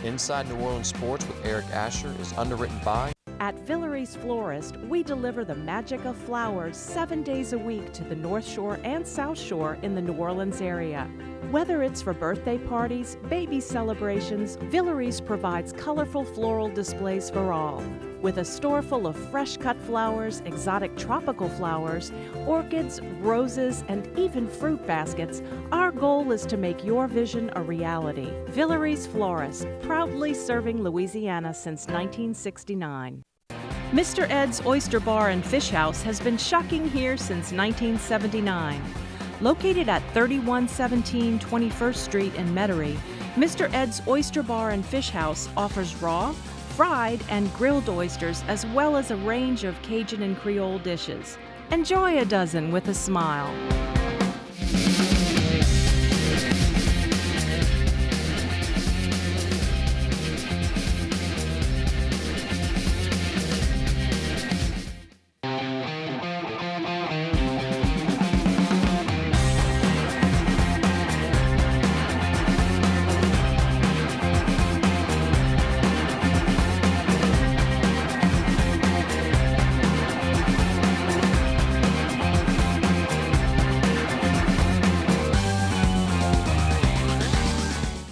Inside New Orleans Sports with Eric Asher is underwritten by... At Villere's Florist, we deliver the magic of flowers 7 days a week to the North Shore and South Shore in the New Orleans area. Whether it's for birthday parties, baby celebrations, Villere's provides colorful floral displays for all. With a store full of fresh-cut flowers, exotic tropical flowers, orchids, roses, and even fruit baskets, our goal is to make your vision a reality. Villere's Florist, proudly serving Louisiana since 1969. Mr. Ed's Oyster Bar and Fish House has been shucking here since 1979. Located at 3117 21st Street in Metairie, Mr. Ed's Oyster Bar and Fish House offers raw, fried, and grilled oysters, as well as a range of Cajun and Creole dishes. Enjoy a dozen with a smile.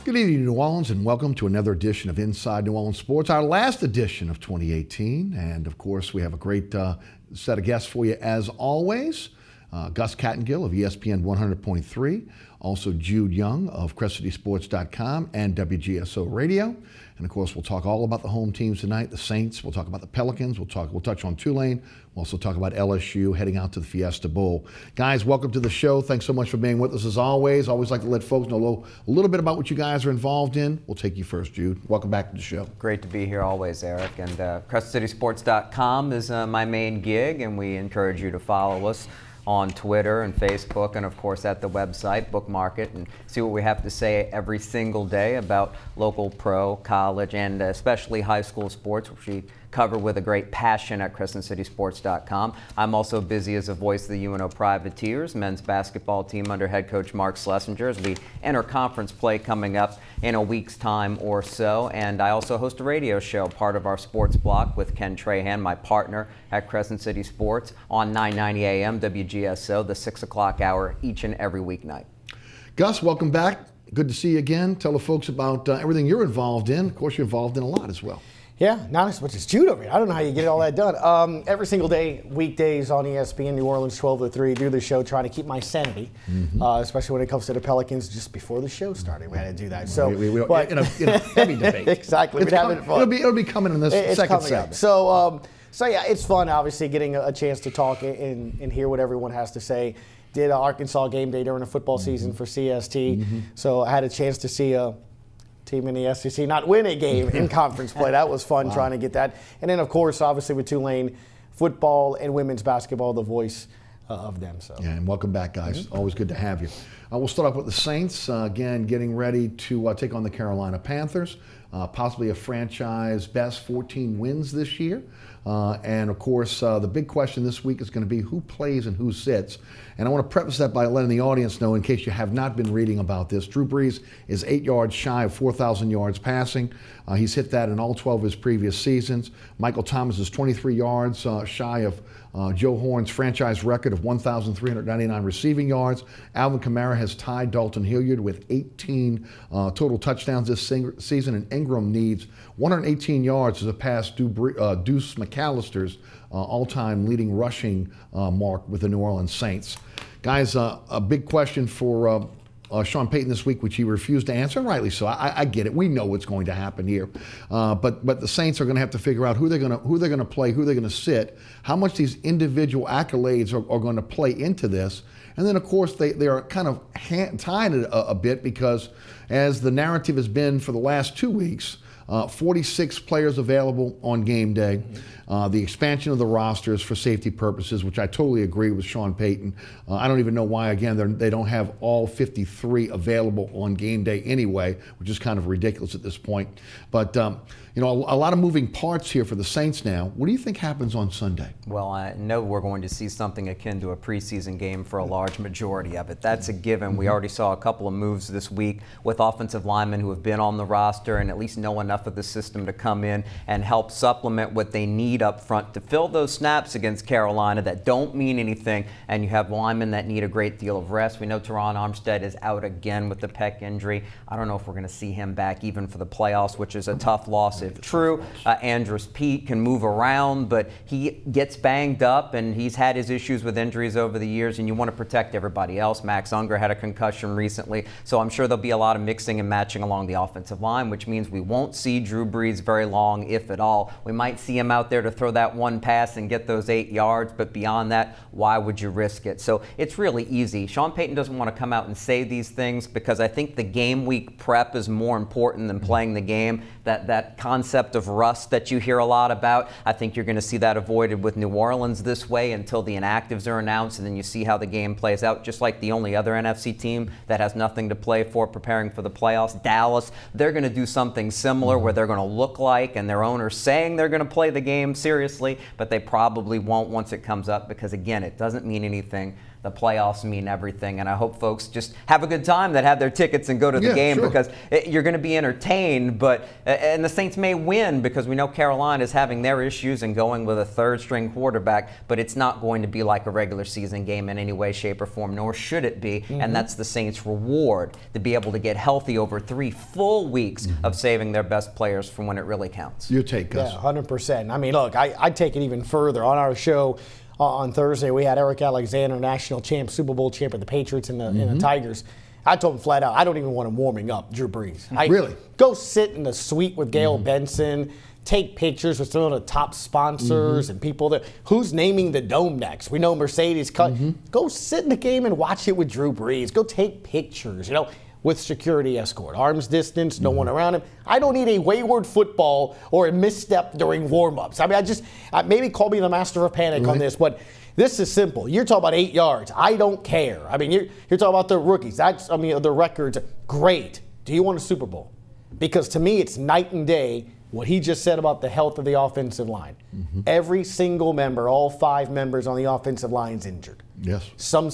Good evening, New Orleans, and welcome to another edition of Inside New Orleans Sports, our last edition of 2018. And of course, we have a great set of guests for you as always. Gus Kattengell of ESPN 100.3, also Jude Young of CrescentCitySports.com and WGSO Radio. And of course, we'll talk all about the home teams tonight, the Saints. We'll talk about the Pelicans. We'll touch on Tulane. We'll also talk about LSU heading out to the Fiesta Bowl. Guys, welcome to the show. Thanks so much for being with us as always. Always like to let folks know a little bit about what you guys are involved in. We'll take you first, Jude. Welcome back to the show. Great to be here always, Eric. And CrescentCitySports.com is my main gig, and we encourage you to follow us on Twitter and Facebook, and of course at the website, bookmark it, and see what we have to say every single day about local pro, college, and especially high school sports, which we cover with a great passion at CrescentCitySports.com. I'm also busy as a voice of the UNO Privateers, men's basketball team under head coach Mark Schlesinger, as we enter conference play coming up in a week's time or so. And I also host a radio show, part of our sports block with Ken Trahan, my partner at Crescent City Sports, on 990 AM WGSO, the 6 o'clock hour each and every weeknight. Gus, welcome back. Good to see you again. Tell the folks about everything you're involved in. Of course, you're involved in a lot as well. Yeah, not as much as Jude over here. I don't know how you get all that done. Every single day, weekdays on ESPN New Orleans, 12 to 3, do the show, trying to keep my sanity, especially when it comes to the Pelicans. Just before the show started, we had to do that. So, in a heavy debate. Exactly, we're having fun. It'll be coming in this second segment. So yeah, it's fun, obviously, getting a chance to talk and hear what everyone has to say. Did Arkansas game day during the football season for CST, so I had a chance to see a team in the SEC not win a game in conference play. That was fun trying to get that. And then, of course, obviously with Tulane, football and women's basketball, the voice of them. So yeah, and welcome back, guys. Always good to have you. We'll start off with the Saints, again, getting ready to take on the Carolina Panthers. Possibly a franchise best 14 wins this year. And of course, the big question this week is going to be who plays and who sits. And I want to preface that by letting the audience know, in case you have not been reading about this, Drew Brees is 8 yards shy of 4,000 yards passing. He's hit that in all 12 of his previous seasons. Michael Thomas is 23 yards shy of Joe Horn's franchise record of 1,399 receiving yards. Alvin Kamara has tied Dalton Hilliard with 18 total touchdowns this season, and Ingram needs 118 yards to surpass Deuce McAllister's all-time leading rushing mark with the New Orleans Saints. Guys, a big question for Sean Payton this week, which he refused to answer, and rightly so. I get it. We know what's going to happen here, but the Saints are going to have to figure out who they're going to play, who they're going to sit, how much these individual accolades are going to play into this, and then of course they are kind of tied a bit because, as the narrative has been for the last 2 weeks, 46 players available on game day. The expansion of the rosters for safety purposes, which I totally agree with Sean Payton. I don't even know why, again, they don't have all 53 available on game day anyway, which is kind of ridiculous at this point. But, you know, a lot of moving parts here for the Saints now. What do you think happens on Sunday? Well, I know we're going to see something akin to a preseason game for a large majority of it. That's a given. We already saw a couple of moves this week with offensive linemen who have been on the roster and at least know enough of the system to come in and help supplement what they need up front to fill those snaps against Carolina that don't mean anything, and you have linemen that need a great deal of rest. We know Teron Armstead is out again with the pec injury. I don't know if we're going to see him back even for the playoffs, which is a tough loss if true. Andrus Peat can move around, but he gets banged up, and he's had his issues with injuries over the years, and you want to protect everybody else. Max Unger had a concussion recently, so I'm sure there'll be a lot of mixing and matching along the offensive line, which means we won't see Drew Brees very long, if at all. We might see him out there to throw that one pass and get those 8 yards, but beyond that, why would you risk it? So it's really easy. Sean Payton doesn't want to come out and say these things because I think the game week prep is more important than playing the game. That concept of rust that you hear a lot about, I think you're going to see that avoided with New Orleans this way until the inactives are announced, and then you see how the game plays out, just like the only other NFC team that has nothing to play for preparing for the playoffs, Dallas. They're going to do something similar where they're going to look like, and their owner's saying they're going to play the game seriously, but they probably won't once it comes up because, again, it doesn't mean anything. The playoffs mean everything, and I hope folks just have a good time that have their tickets and go to the game because you're going to be entertained. And the Saints may win because we know Carolina is having their issues and going with a third-string quarterback, but it's not going to be like a regular season game in any way, shape, or form, nor should it be. And that's the Saints' reward, to be able to get healthy over 3 full weeks of saving their best players from when it really counts. Your take, Gus. Yeah, 100%. I mean, look, I'd take it even further. On our show on Thursday, we had Eric Alexander, national champ, Super Bowl champ of the Patriots and the Tigers. I told him flat out, I don't even want him warming up Drew Brees. Really? Go sit in the suite with Gail Benson, take pictures with some of the top sponsors and people there. Who's naming the dome next? We know Mercedes cut. Go sit in the game and watch it with Drew Brees. Go take pictures, you know, with security escort. Arm's distance, no one around him. I don't need a wayward football or a misstep during warm-ups. I mean, maybe call me the master of panic on this, but this is simple. You're talking about 8 yards. I don't care. I mean, you're talking about the rookies. The records. Great. Do you want a Super Bowl? Because to me, it's night and day what he just said about the health of the offensive line. Every single member, all 5 members on the offensive line is injured. Yes. Some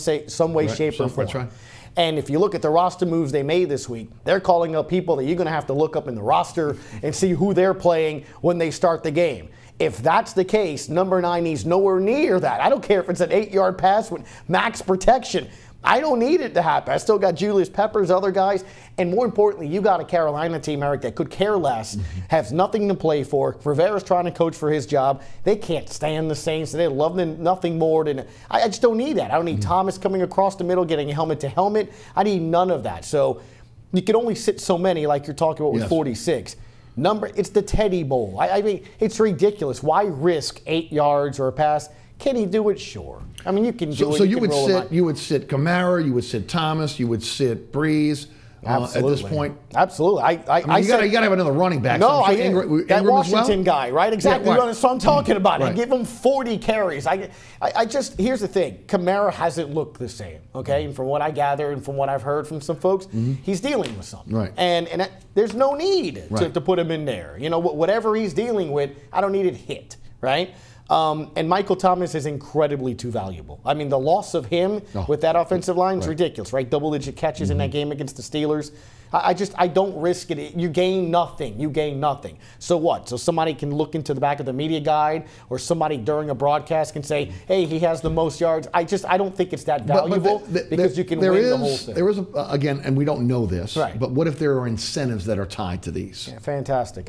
way, shape, or form. That's right. And if you look at the roster moves they made this week, they're calling up people that you're going to have to look up in the roster and see who they're playing when they start the game. If that's the case, number 9 needs nowhere near that. I don't care if it's an 8-yard pass with max protection. I don't need it to happen. I still got Julius Peppers, other guys. And more importantly, you got a Carolina team, Eric, that could care less, has nothing to play for. Rivera's trying to coach for his job. They can't stand the Saints. They love them nothing more than – I just don't need that. I don't need Thomas coming across the middle, getting helmet to helmet. I need none of that. So you can only sit so many like you're talking about with 46. It's the Teddy Bowl. I mean, it's ridiculous. Why risk 8 yards or a pass? Can he do it? Sure. I mean, you can do it. So you would sit Kamara, you would sit Thomas, you would sit Brees at this point. Absolutely. You got to have another running back. No, so Ingram that Washington guy, right? Exactly. Yeah, right. That's what I'm talking about. I give him 40 carries. Here's the thing. Kamara hasn't looked the same, okay? And from what I gather and from what I've heard from some folks, he's dealing with something. Right. And there's no need to put him in there. You know, whatever he's dealing with, I don't need it hit, right? And Michael Thomas is incredibly too valuable. I mean, the loss of him with that offensive line is ridiculous, right? Double-digit catches in that game against the Steelers. I don't risk it. You gain nothing. You gain nothing. So what? So somebody can look into the back of the media guide, or somebody during a broadcast can say, hey, he has the most yards. I don't think it's that valuable because you can win the whole thing. There is, again, and we don't know this, but what if there are incentives that are tied to these? Yeah, fantastic.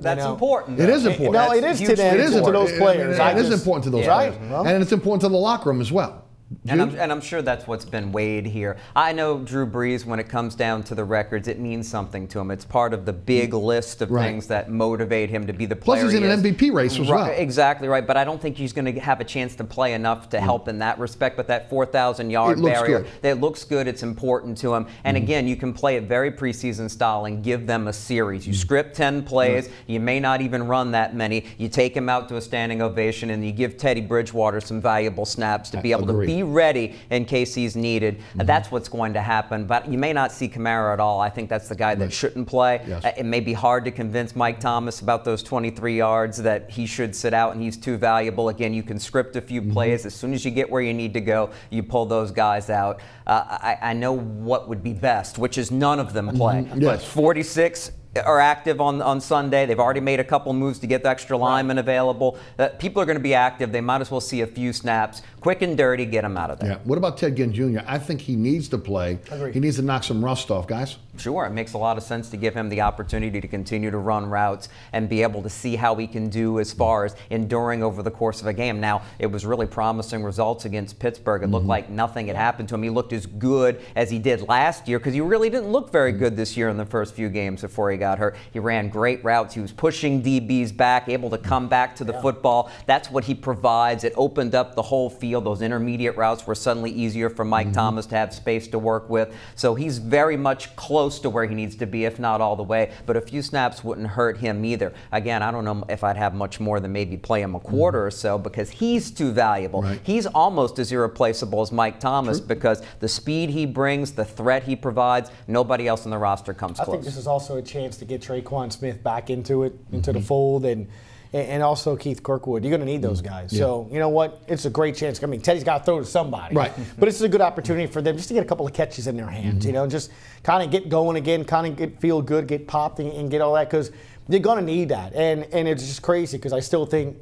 That's important. It is important. No, it is to them. It is to those players. It is important to those players. Well, and it's important to the locker room as well. And I'm sure that's what's been weighed here. I know Drew Brees, when it comes down to the records, it means something to him. It's part of the big list of things that motivate him to be the player. Plus, he's in an MVP race as well. Exactly right, but I don't think he's going to have a chance to play enough to help in that respect. But that 4,000-yard barrier, that looks good. It's important to him. And again, you can play it very preseason style and give them a series. You script 10 plays. You may not even run that many. You take him out to a standing ovation, and you give Teddy Bridgewater some valuable snaps to be able to be ready in case he's needed. That's what's going to happen. But you may not see Kamara at all. I think that's the guy that shouldn't play. It may be hard to convince Mike Thomas about those 23 yards that he should sit out and he's too valuable. Again, you can script a few plays. As soon as you get where you need to go, you pull those guys out. I know what would be best, which is none of them play. But 46 are active on Sunday. They've already made a couple moves to get the extra linemen available. People are going to be active. They might as well see a few snaps. Quick and dirty, get them out of there. Yeah. What about Ted Ginn Jr.? I think he needs to play. Agreed. He needs to knock some rust off, guys. Sure, it makes a lot of sense to give him the opportunity to continue to run routes and be able to see how he can do as far as enduring over the course of a game. Now, it was really promising results against Pittsburgh. It looked like nothing had happened to him. He looked as good as he did last year because he really didn't look very good this year in the first few games before he got hurt. He ran great routes. He was pushing DBs back, able to come back to the football. That's what he provides. It opened up the whole field. Those intermediate routes were suddenly easier for Mike Thomas to have space to work with. So he's very much close to where he needs to be, if not all the way. But a few snaps wouldn't hurt him either. Again, I don't know if I'd have much more than maybe play him a quarter or so because he's too valuable. He's almost as irreplaceable as Mike Thomas because the speed he brings, the threat he provides, nobody else on the roster comes close. I think this is also a chance to get Traquan Smith back into it, into the fold, and also Keith Kirkwood. You're going to need those guys. So, you know what? It's a great chance. I mean, Teddy's got to throw to somebody. Right. But this is a good opportunity for them just to get a couple of catches in their hands, you know, just kind of get going again, kind of feel good, get popped and get all that because you're going to need that. And it's just crazy because I still think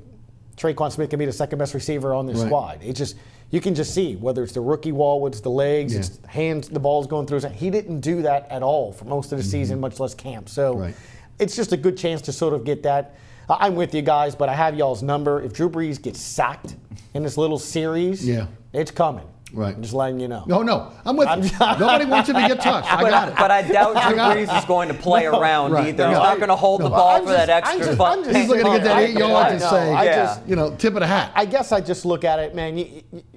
Traquan Smith can be the second best receiver on this squad. It's just, you can just see whether it's the rookie wall, whether it's the legs, it's the hands, the ball's going through his hand. He didn't do that at all for most of the season, much less camp. So it's just a good chance to sort of get that. I'm with you guys, but I have y'all's number. If Drew Brees gets sacked in this little series, it's coming. I'm just letting you know. No, I'm with you. Nobody wants him to get touched. I got it. But I doubt Drew Brees is going to play around either. He's not going to hold the ball for that extra fun. He's looking to get that 8 yards and say, you know, tip of the hat. I guess I just look at it, man.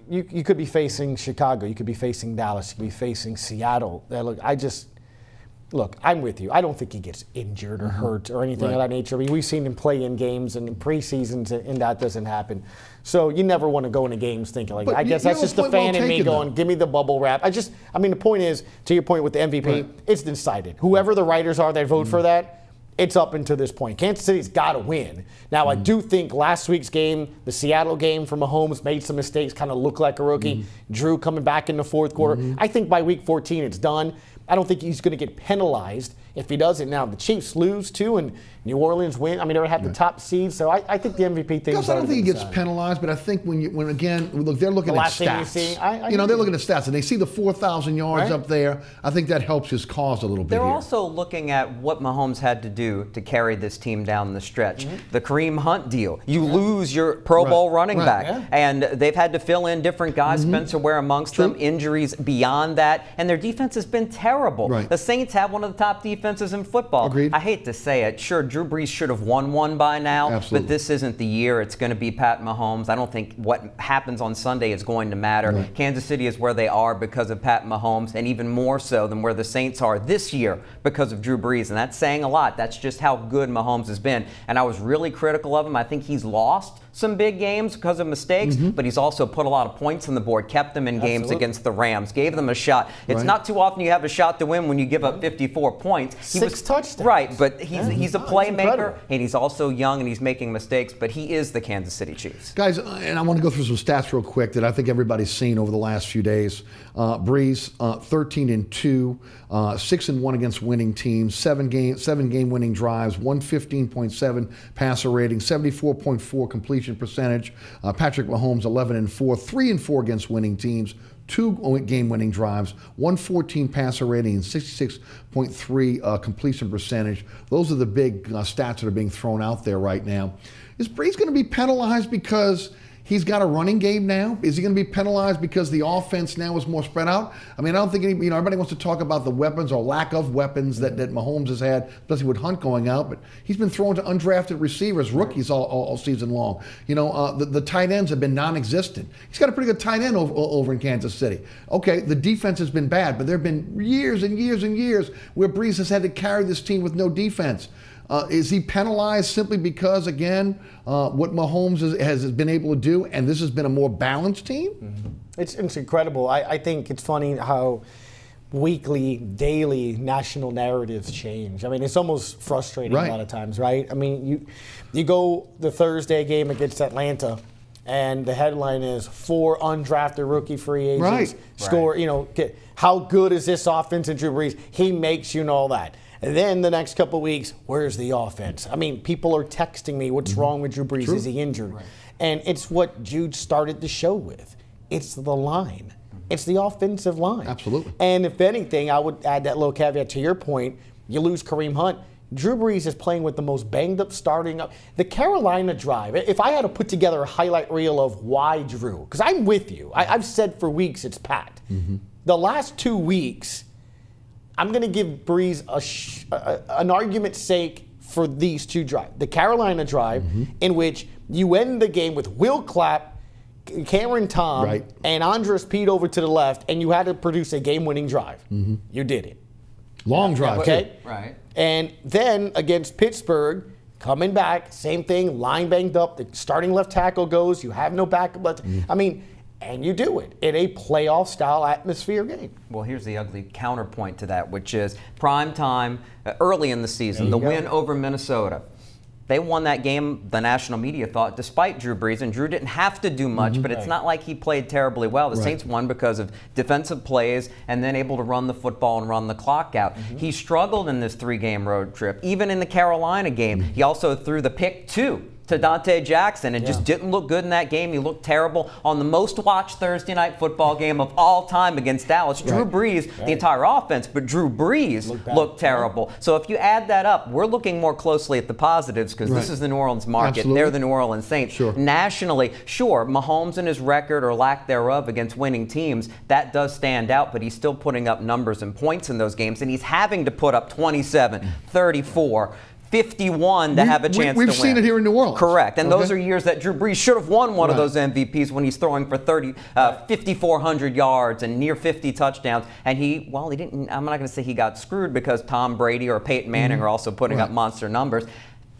You could be facing Chicago. You could be facing Dallas. You could be facing Seattle. Look, I'm with you. I don't think he gets injured or hurt or anything of that nature. I mean, we've seen him play in games and in preseasons, and that doesn't happen. So you never want to go into games thinking like that. I guess that's just the fan in me going, give me the bubble wrap. I mean, the point is, to your point with the MVP, it's decided. Whoever the writers are that vote for that, it's up until this point. Kansas City's got to win. Now, I do think last week's game, the Seattle game for Mahomes, made some mistakes, kind of looked like a rookie. Drew coming back in the fourth quarter. I think by week 14 it's done. I don't think he's going to get penalized if he doesn't. Now, the Chiefs lose, too, and New Orleans win. I mean, they would have the top seed, so I think the MVP thing is I don't think he gets penalized, but I think when again, look, they're looking at stats. They're looking at stats, and they see the 4,000 yards up there. I think that helps his cause a little bit. They're also looking at what Mahomes had to do to carry this team down the stretch. The Kareem Hunt deal. You lose your Pro Bowl running back, and they've had to fill in different guys, Spencer Ware amongst them, injuries beyond that, and their defense has been terrible. The Saints have one of the top defenses in football. Agreed. I hate to say it. Sure, Drew Brees should have won one by now, but this isn't the year. It's going to be Pat Mahomes. I don't think what happens on Sunday is going to matter. Kansas City is where they are because of Pat Mahomes, and even more so than where the Saints are this year because of Drew Brees, and that's saying a lot. That's just how good Mahomes has been, and I was really critical of him. I think he's lost some big games because of mistakes, but he's also put a lot of points on the board, kept them in games against the Rams, gave them a shot. It's not too often you have a shot to win when you give up 54 points. Six touchdowns. Right, but he's a playmaker, and he's also young, and he's making mistakes, but he is the Kansas City Chiefs. Guys, and I want to go through some stats real quick that I think everybody's seen over the last few days. Brees, 13-2, 6-1 against winning teams, 7 game winning drives, 115.7 passer rating, 74.4 completion percentage. Patrick Mahomes, 11-4, 3-4 against winning teams, 2 game-winning drives, 114 passer rating, and 66.3 completion percentage. Those are the big stats that are being thrown out there right now. Is Brees going to be penalized because He's got a running game now. Is he going to be penalized because the offense now is more spread out? I mean, I don't think everybody wants to talk about the weapons or lack of weapons that Mahomes has had, especially with Hunt going out, but he's been throwing to undrafted receivers, rookies all season long. The tight ends have been non-existent. He's got a pretty good tight end over in Kansas City. Okay, the defense has been bad, but there have been years and years and years where Brees has had to carry this team with no defense. Is he penalized simply because, again, what Mahomes has been able to do, and this has been a more balanced team? Mm-hmm. It's incredible. I think it's funny how weekly, daily national narratives change. I mean, it's almost frustrating a lot of times, right? I mean, you go the Thursday game against Atlanta, and the headline is 4 undrafted rookie free agents score. How good is this offense in Drew Brees? He makes you know that. And then the next couple of weeks, where's the offense? I mean, people are texting me, what's wrong with Drew Brees? Is he injured? Right. And it's what Jude started the show with. It's the line. It's the offensive line. Absolutely. And if anything, I would add that little caveat to your point. You lose Kareem Hunt. Drew Brees is playing with the most banged-up starting up. The Carolina drive, if I had to put together a highlight reel of why Drew, because I'm with you. I've said for weeks it's Pat. The last 2 weeks, I'm going to give Brees an argument's sake for these 2 drives. The Carolina drive, in which you end the game with Will Clapp, Cameron Tom, and Andres Pete over to the left, and you had to produce a game-winning drive. You did it. Long drive, okay? too. Right. And then against Pittsburgh, coming back, same thing, line banged up, the starting left tackle goes, you have no backup left. I mean, and you do it in a playoff-style atmosphere game. Well, here's the ugly counterpoint to that, which is prime time, early in the season, the win over Minnesota. They won that game, the national media thought, despite Drew Brees, and Drew didn't have to do much, but it's not like he played terribly well. The Saints won because of defensive plays and then able to run the football and run the clock out. He struggled in this 3-game road trip. Even in the Carolina game, he also threw the pick 2 to Dante Jackson and just didn't look good in that game. He looked terrible on the most watched Thursday night football game of all time against Dallas. Drew Brees, the entire offense, but Drew Brees looked terrible. So if you add that up, we're looking more closely at the positives because this is the New Orleans market. They're the New Orleans Saints. Nationally, Mahomes and his record or lack thereof against winning teams, that does stand out, but he's still putting up numbers and points in those games, and he's having to put up 27, 34, 51 to have a chance to win. We've seen it here in New Orleans. Correct. And those are years that Drew Brees should have won one of those MVPs when he's throwing for 5,400 yards and near 50 touchdowns. And he didn't, I'm not going to say he got screwed because Tom Brady or Peyton Manning are also putting up monster numbers.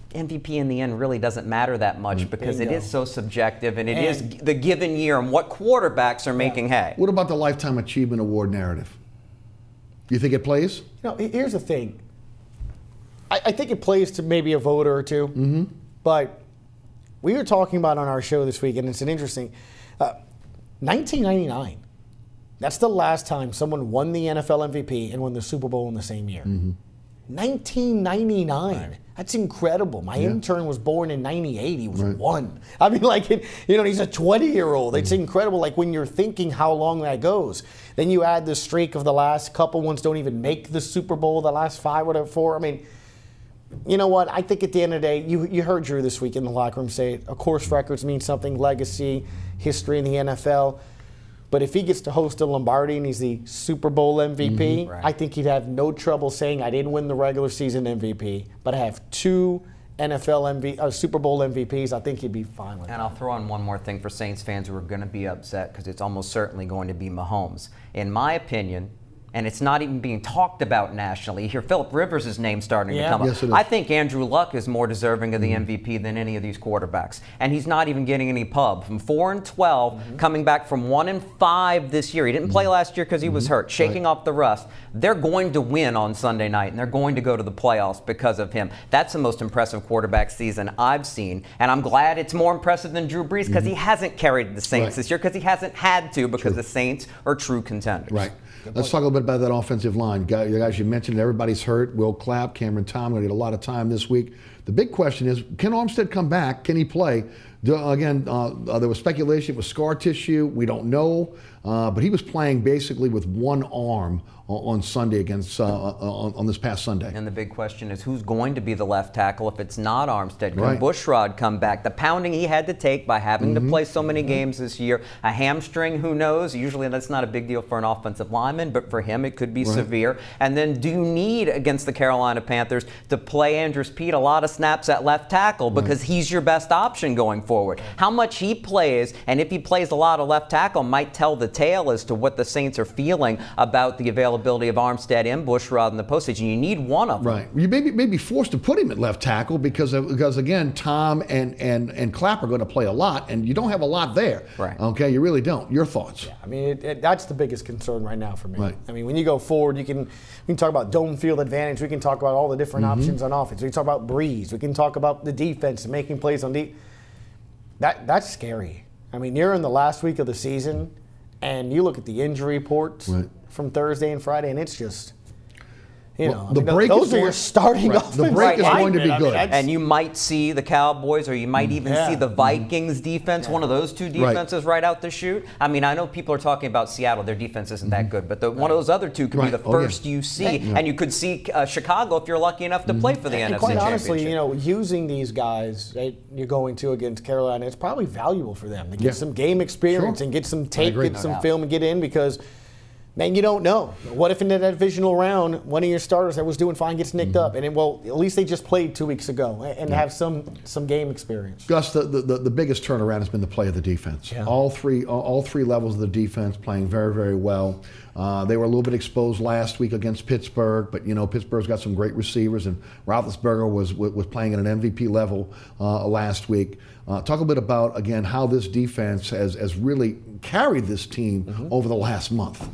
MVP in the end really doesn't matter that much because it is so subjective and it is the given year and what quarterbacks are making hay. What about the Lifetime Achievement Award narrative? Do you think it plays? Here's the thing. I think it plays to maybe a voter or two, but we were talking about on our show this week, and it's an interesting, 1999, that's the last time someone won the NFL MVP and won the Super Bowl in the same year. 1999. That's incredible. My intern was born in 98. He was 1. I mean, he's a 20-year-old. It's incredible, when you're thinking how long that goes. Then you add the streak of the last couple ones don't even make the Super Bowl, the last 5 or 4. I mean, you know what? I think at the end of the day, you heard Drew this week in the locker room say it. Of course, records mean something, legacy, history in the NFL. But if he gets to host a Lombardi and he's the Super Bowl MVP, I think he'd have no trouble saying, I didn't win the regular season MVP, but I have 2 Super Bowl MVPs. I think he'd be fine with that. And I'll throw in one more thing for Saints fans who are going to be upset because it's almost certainly going to be Mahomes. In my opinion, and it's not even being talked about nationally. You hear Phillip Rivers' name starting to come up. Yes, it is. I think Andrew Luck is more deserving of the MVP than any of these quarterbacks. And he's not even getting any pub. From 4-12, coming back from 1-5 this year. He didn't play last year because he was hurt, shaking off the rust. They're going to win on Sunday night, and they're going to go to the playoffs because of him. That's the most impressive quarterback season I've seen. And I'm glad it's more impressive than Drew Brees because he hasn't carried the Saints this year because he hasn't had to because the Saints are true contenders. Let's talk a little bit about that offensive line. Guys, you mentioned everybody's hurt. Will Clapp, Cameron Tom, going to get a lot of time this week. The big question is, can Armstead come back? Can he play? Again, there was speculation with scar tissue. We don't know. But he was playing basically with one arm on Sunday against on this past Sunday. And the big question is, who's going to be the left tackle if it's not Armstead? Can Right. Bushrod come back? The pounding he had to take by having to play so many games this year, a hamstring, who knows? Usually that's not a big deal for an offensive lineman, but for him it could be severe. And then do you need, against the Carolina Panthers, to play Andrews Pete a lot of snaps at left tackle because he's your best option going forward? How much he plays, and if he plays a lot of left tackle, might tell the tale as to what the Saints are feeling about the availability of Armstead and Bushrod in the postseason. You need one of them. Right. You may be forced to put him at left tackle because again, Tom and Clapp are going to play a lot, and you don't have a lot there. Right. Okay, you really don't. Your thoughts? I mean, that's the biggest concern right now for me. Right. I mean, when you go forward, we can talk about dome field advantage. We can talk about all the different options on offense. We can talk about Breeze. We can talk about the defense and making plays on deep. That's scary. I mean, you're in the last week of the season, and you look at the injury reports from Thursday and Friday, and it's just, those are your starting offense. The break is going to be good. And you might see the Cowboys, or you might even see the Vikings defense, one of those two defenses right out the chute. I mean, I know people are talking about Seattle. Their defense isn't that good, but one of those other two could be the first you see. And you could see Chicago if you're lucky enough to play for the NFC And quite honestly, Championship. using these guys that you're going to against Carolina, it's probably valuable for them to get some game experience and get some tape, get some film, and get in because, man, you don't know. What if in that divisional round, one of your starters that was doing fine gets nicked up, and at least they just played 2 weeks ago and have some game experience. Gus, the biggest turnaround has been the play of the defense. Yeah. All three levels of the defense playing very, very well. They were a little bit exposed last week against Pittsburgh, but Pittsburgh's got some great receivers, and Roethlisberger was playing at an MVP level last week. Talk a bit about, again, how this defense has really carried this team over the last month.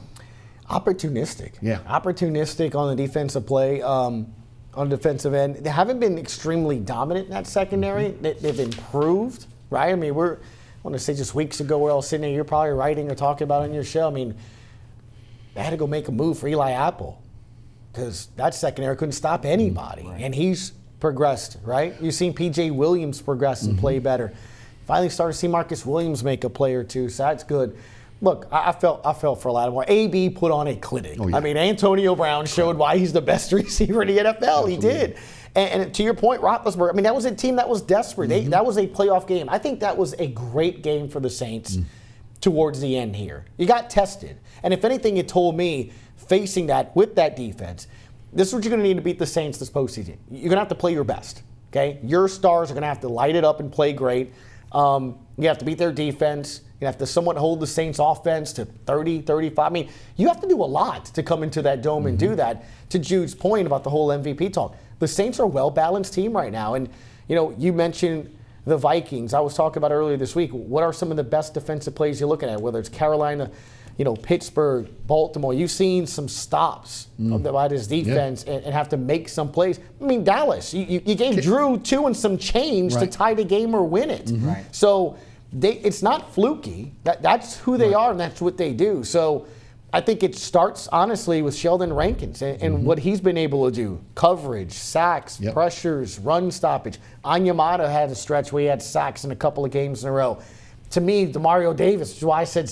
Opportunistic. Yeah. Opportunistic on the defensive play, on the defensive end. They haven't been extremely dominant in that secondary. They've improved, right? I mean, I want to say just weeks ago, we're all sitting there, you're probably writing or talking about it on your show. I mean, they had to go make a move for Eli Apple because that secondary couldn't stop anybody. And he's progressed, right? You've seen P.J. Williams progress and play better. Finally started to see Marcus Williams make a play or two, so that's good. Look, I felt for Lattimore. AB put on a clinic. I mean, Antonio Brown showed why he's the best receiver in the NFL. Absolutely. He did. And to your point, Roethlisberger, I mean, that was a team that was desperate. That was a playoff game. I think that was a great game for the Saints towards the end here. You got tested. And if anything, it told me, facing that with that defense, this is what you're going to need to beat the Saints this postseason. You're going to have to play your best, okay? Your stars are going to have to light it up and play great. You have to beat their defense. You have to somewhat hold the Saints' offense to 30, 35. I mean, you have to do a lot to come into that dome and do that. To Jude's point about the whole MVP talk, the Saints are a well-balanced team right now. And, you mentioned the Vikings. I was talking about earlier this week. What are some of the best defensive plays you're looking at, whether it's Carolina, Pittsburgh, Baltimore? You've seen some stops by this defense and have to make some plays. I mean, Dallas, you gave Drew 2 and some change to tie the game or win it. So it's not fluky. That's who they are, and that's what they do. So I think it starts, honestly, with Sheldon Rankins and what he's been able to do. Coverage, sacks, pressures, run stoppage. Onyemata had a stretch where he had sacks in a couple of games in a row. To me, Demario Davis, which is why I said,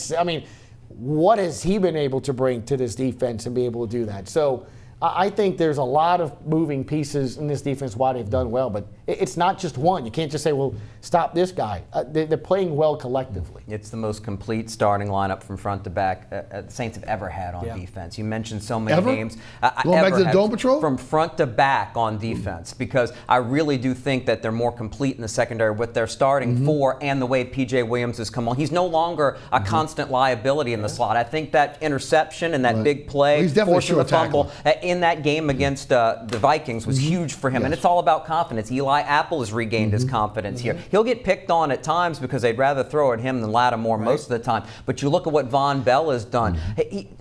what has he been able to bring to this defense and be able to do that? So I think there's a lot of moving pieces in this defense why they've done well, but it's not just one. You can't just say, well, stop this guy. They're playing well collectively. It's the most complete starting lineup from front to back the Saints have ever had on defense. You mentioned so many names. Going back to the Dome Patrol? From front to back on defense, because I really do think that they're more complete in the secondary with their starting four and the way P.J. Williams has come on. He's no longer a constant liability in the slot. I think that interception and that big play, forcing the fumble in that game against the Vikings was huge for him. And it's all about confidence. Eli Apple has regained his confidence here. He'll get picked on at times because they'd rather throw at him than Lattimore most of the time. But you look at what Von Bell has done.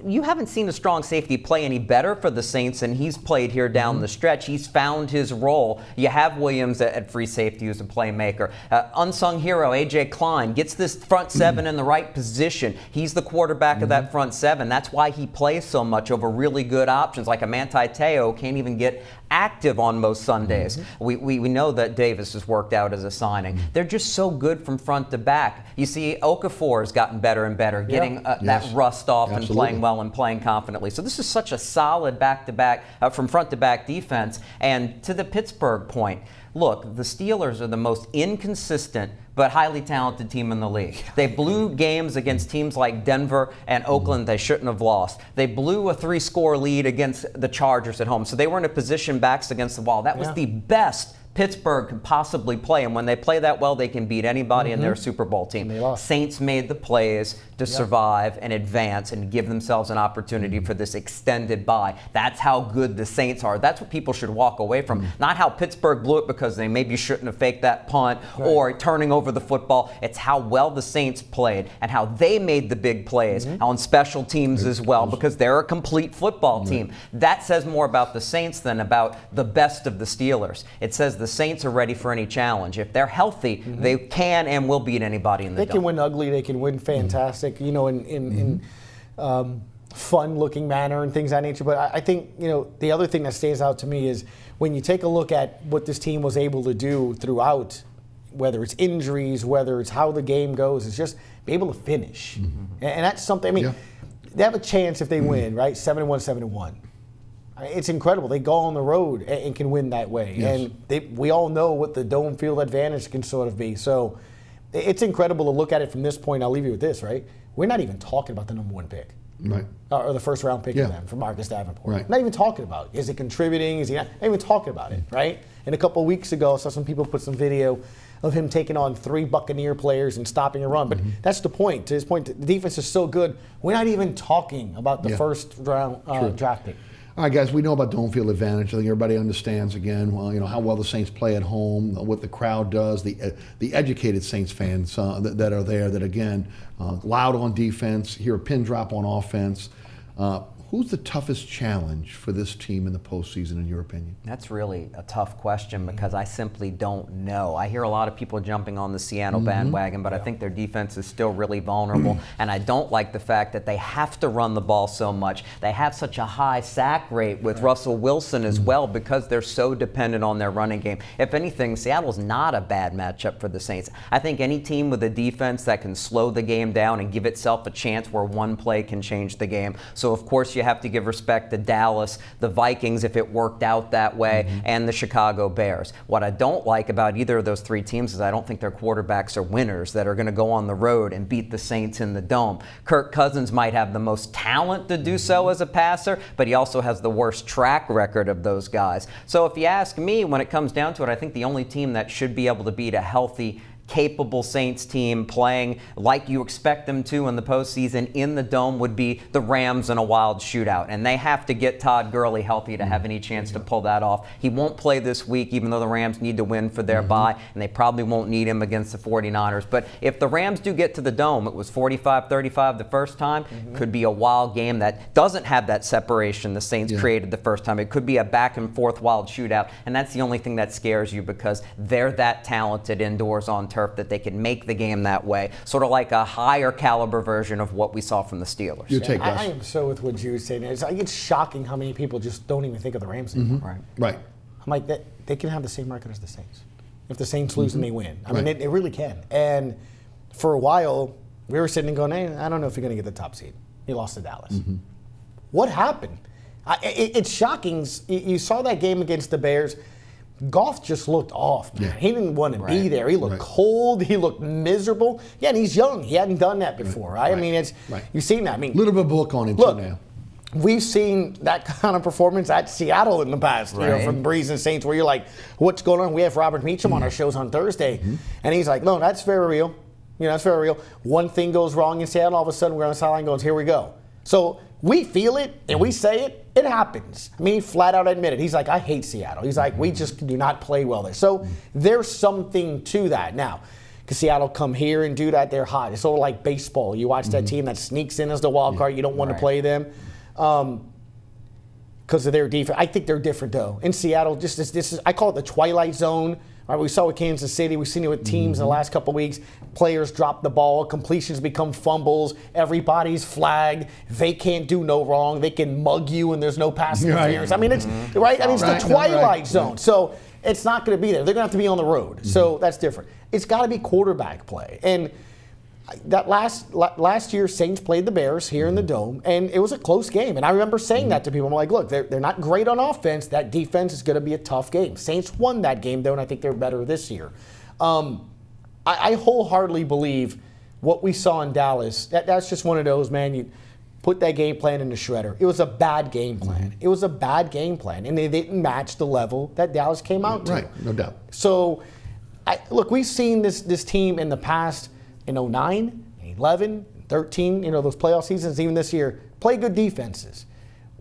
You haven't seen a strong safety play any better for the Saints, and he's played here down the stretch. He's found his role. You have Williams at free safety, who's a playmaker. Unsung hero, A.J. Klein, gets this front seven in the right position. He's the quarterback of that front seven. That's why he plays so much over really good options, like a Manti Te'o can't even get active on most Sundays. We know know that Davis has worked out as a signing. They're just so good from front to back. You see, Okafor has gotten better and better, getting that rust off and playing well and playing confidently. So this is such a solid back-to-back, from front-to-back defense. And to the Pittsburgh point, look, the Steelers are the most inconsistent but highly talented team in the league. They blew games against teams like Denver and Oakland they shouldn't have lost. They blew a 3-score lead against the Chargers at home. So they were in a position backs against the wall. That was the best Pittsburgh could possibly play, and when they play that well, they can beat anybody in their Super Bowl team. Saints made the plays to survive and advance and give themselves an opportunity for this extended bye. That's how good the Saints are. That's what people should walk away from. Not how Pittsburgh blew it because they maybe shouldn't have faked that punt or turning over the football. It's how well the Saints played and how they made the big plays on special teams as well, because they're a complete football team. That says more about the Saints than about the best of the Steelers. It says the Saints are ready for any challenge. If they're healthy, they can and will beat anybody in the They can win ugly, they can win fantastic, you know, in fun-looking manner and things of that nature. But I think, you know, the other thing that stands out to me is when you take a look at what this team was able to do throughout, whether it's injuries, whether it's how the game goes, it's just be able to finish. And that's something, I mean, they have a chance if they win, right? 7-1, 7-1. It's incredible. They go on the road and can win that way. And we all know what the dome field advantage can sort of be. So it's incredible to look at it from this point. I'll leave you with this, right? We're not even talking about the #1 pick. Or the first round pick of them for Marcus Davenport. Not even talking about it. Is it contributing? Is he not even talking about it, right? And a couple of weeks ago, I saw some people put some video of him taking on 3 Buccaneer players and stopping a run. But that's the point. To his point, the defense is so good, we're not even talking about the first round draft pick. All right, guys, we know about dome field advantage. I think everybody understands, again, well, you know, how well the Saints play at home, what the crowd does, the educated Saints fans that are there, that, again, loud on defense, hear a pin drop on offense. Who's the toughest challenge for this team in the postseason, in your opinion? That's really a tough question because I simply don't know. I hear a lot of people jumping on the Seattle bandwagon, but I think their defense is still really vulnerable, and I don't like the fact that they have to run the ball so much. They have such a high sack rate with Russell Wilson as well because they're so dependent on their running game. If anything, Seattle's not a bad matchup for the Saints. I think any team with a defense that can slow the game down and give itself a chance where one play can change the game. So, of course, you have to give respect to Dallas, the Vikings, if it worked out that way, and the Chicago Bears. What I don't like about either of those 3 teams is I don't think their quarterbacks are winners that are going to go on the road and beat the Saints in the Dome. Kirk Cousins might have the most talent to do so as a passer, but he also has the worst track record of those guys. So if you ask me, when it comes down to it, I think the only team that should be able to beat a healthy, capable Saints team playing like you expect them to in the postseason in the Dome would be the Rams in a wild shootout. And they have to get Todd Gurley healthy to have any chance to pull that off. He won't play this week, even though the Rams need to win for their bye, and they probably won't need him against the 49ers. But if the Rams do get to the Dome, it was 45-35 the first time, could be a wild game that doesn't have that separation the Saints created the first time. It could be a back-and-forth wild shootout, and that's the only thing that scares you because they're that talented indoors on turf that they can make the game that way, sort of like a higher caliber version of what we saw from the Steelers. I am so with what Jude's saying. It's shocking how many people just don't even think of the Rams anymore. Right. I'm like, they can have the same record as the Saints. If the Saints lose and they win. I mean, it really can. And for a while, we were sitting and going, hey, I don't know if you're going to get the top seed. You lost to Dallas. What happened? It's shocking. You saw that game against the Bears. Goff just looked off, man. He didn't want to be there. He looked cold. He looked miserable. Yeah, and he's young. He hadn't done that before, right? I mean, you've seen that. I mean, a little bit of a book on him, too, now. We've seen that kind of performance at Seattle in the past, you know, from Breeze and Saints, where you're like, what's going on? We have Robert Meacham on our shows on Thursday, and he's like, no, that's very real. You know, that's very real. One thing goes wrong in Seattle, all of a sudden we're on the sideline going, here we go. So we feel it and we say it. It happens. I mean, he flat out admitted. He's like, I hate Seattle. He's like, we just do not play well there. So there's something to that. Now, because Seattle come here and do that, they're hot. It's sort of like baseball. You watch that team that sneaks in as the wild card. You don't want to play them because of their defense. I think they're different, though. In Seattle, this is I call it the twilight zone. Right, we saw with Kansas City. We've seen it with teams in the last couple of weeks. Players drop the ball. Completions become fumbles. Everybody's flagged. They can't do no wrong. They can mug you and there's no pass interference. I mean, it's right. I mean, it's the twilight zone. So It's not going to be there. They're going to have to be on the road. So that's different. It's got to be quarterback play. And that last year, Saints played the Bears here in the Dome, and it was a close game. And I remember saying that to people. I'm like, look, they're not great on offense. That defense is going to be a tough game. Saints won that game, though, and I think they're better this year. I wholeheartedly believe what we saw in Dallas, that's just one of those, man, you put that game plan in the shredder. It was a bad game plan. It was a bad game plan, and they didn't match the level that Dallas came out to. Right, no doubt. So, look, we've seen this team in the past, in 09, 11, 13, those playoff seasons, even this year, play good defenses.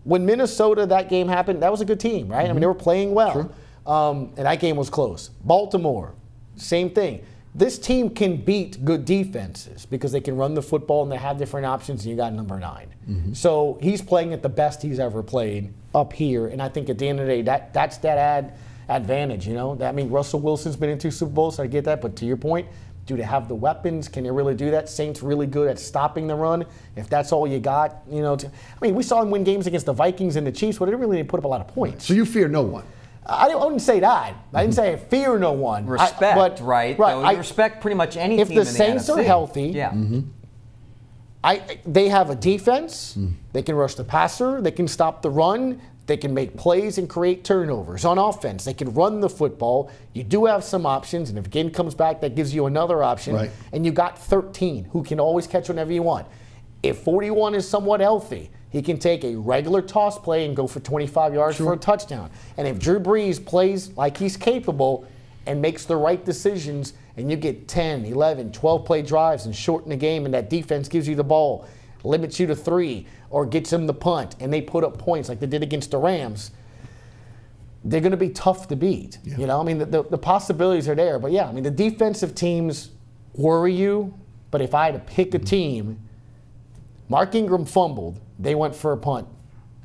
When Minnesota, that game happened, that was a good team, right? I mean, they were playing well. Sure. And that game was close. Baltimore, same thing. This team can beat good defenses because they can run the football and they have different options, and you got number 9. So he's playing at the best he's ever played up here, and I think at the end of the day, that's that advantage, I mean, Russell Wilson's been in 2 Super Bowls, so I get that, but to your point, do they have the weapons? Can they really do that? Saints really good at stopping the run. If that's all you got, I mean, we saw them win games against the Vikings and the Chiefs, but they didn't really put up a lot of points. So you fear no one? I wouldn't say that. I didn't say I fear no one. Respect, right? Though you respect pretty much any if team in the the Saints NFC. are healthy, they have a defense. They can rush the passer. They can stop the run. They can make plays and create turnovers on offense. They can run the football. You do have some options, and if Ginn comes back, that gives you another option. Right. And you got 13 who can always catch whenever you want. If 41 is somewhat healthy, he can take a regular toss play and go for 25 yards for a touchdown. And if Drew Brees plays like he's capable and makes the right decisions, and you get 10, 11, 12 play drives and shorten the game, and that defense gives you the ball, limits you to 3, or gets him the punt, and they put up points like they did against the Rams, they're going to be tough to beat. I mean, the possibilities are there. But, yeah, I mean, the defensive teams worry you. But if I had to pick a team, Mark Ingram fumbled. They went for a punt.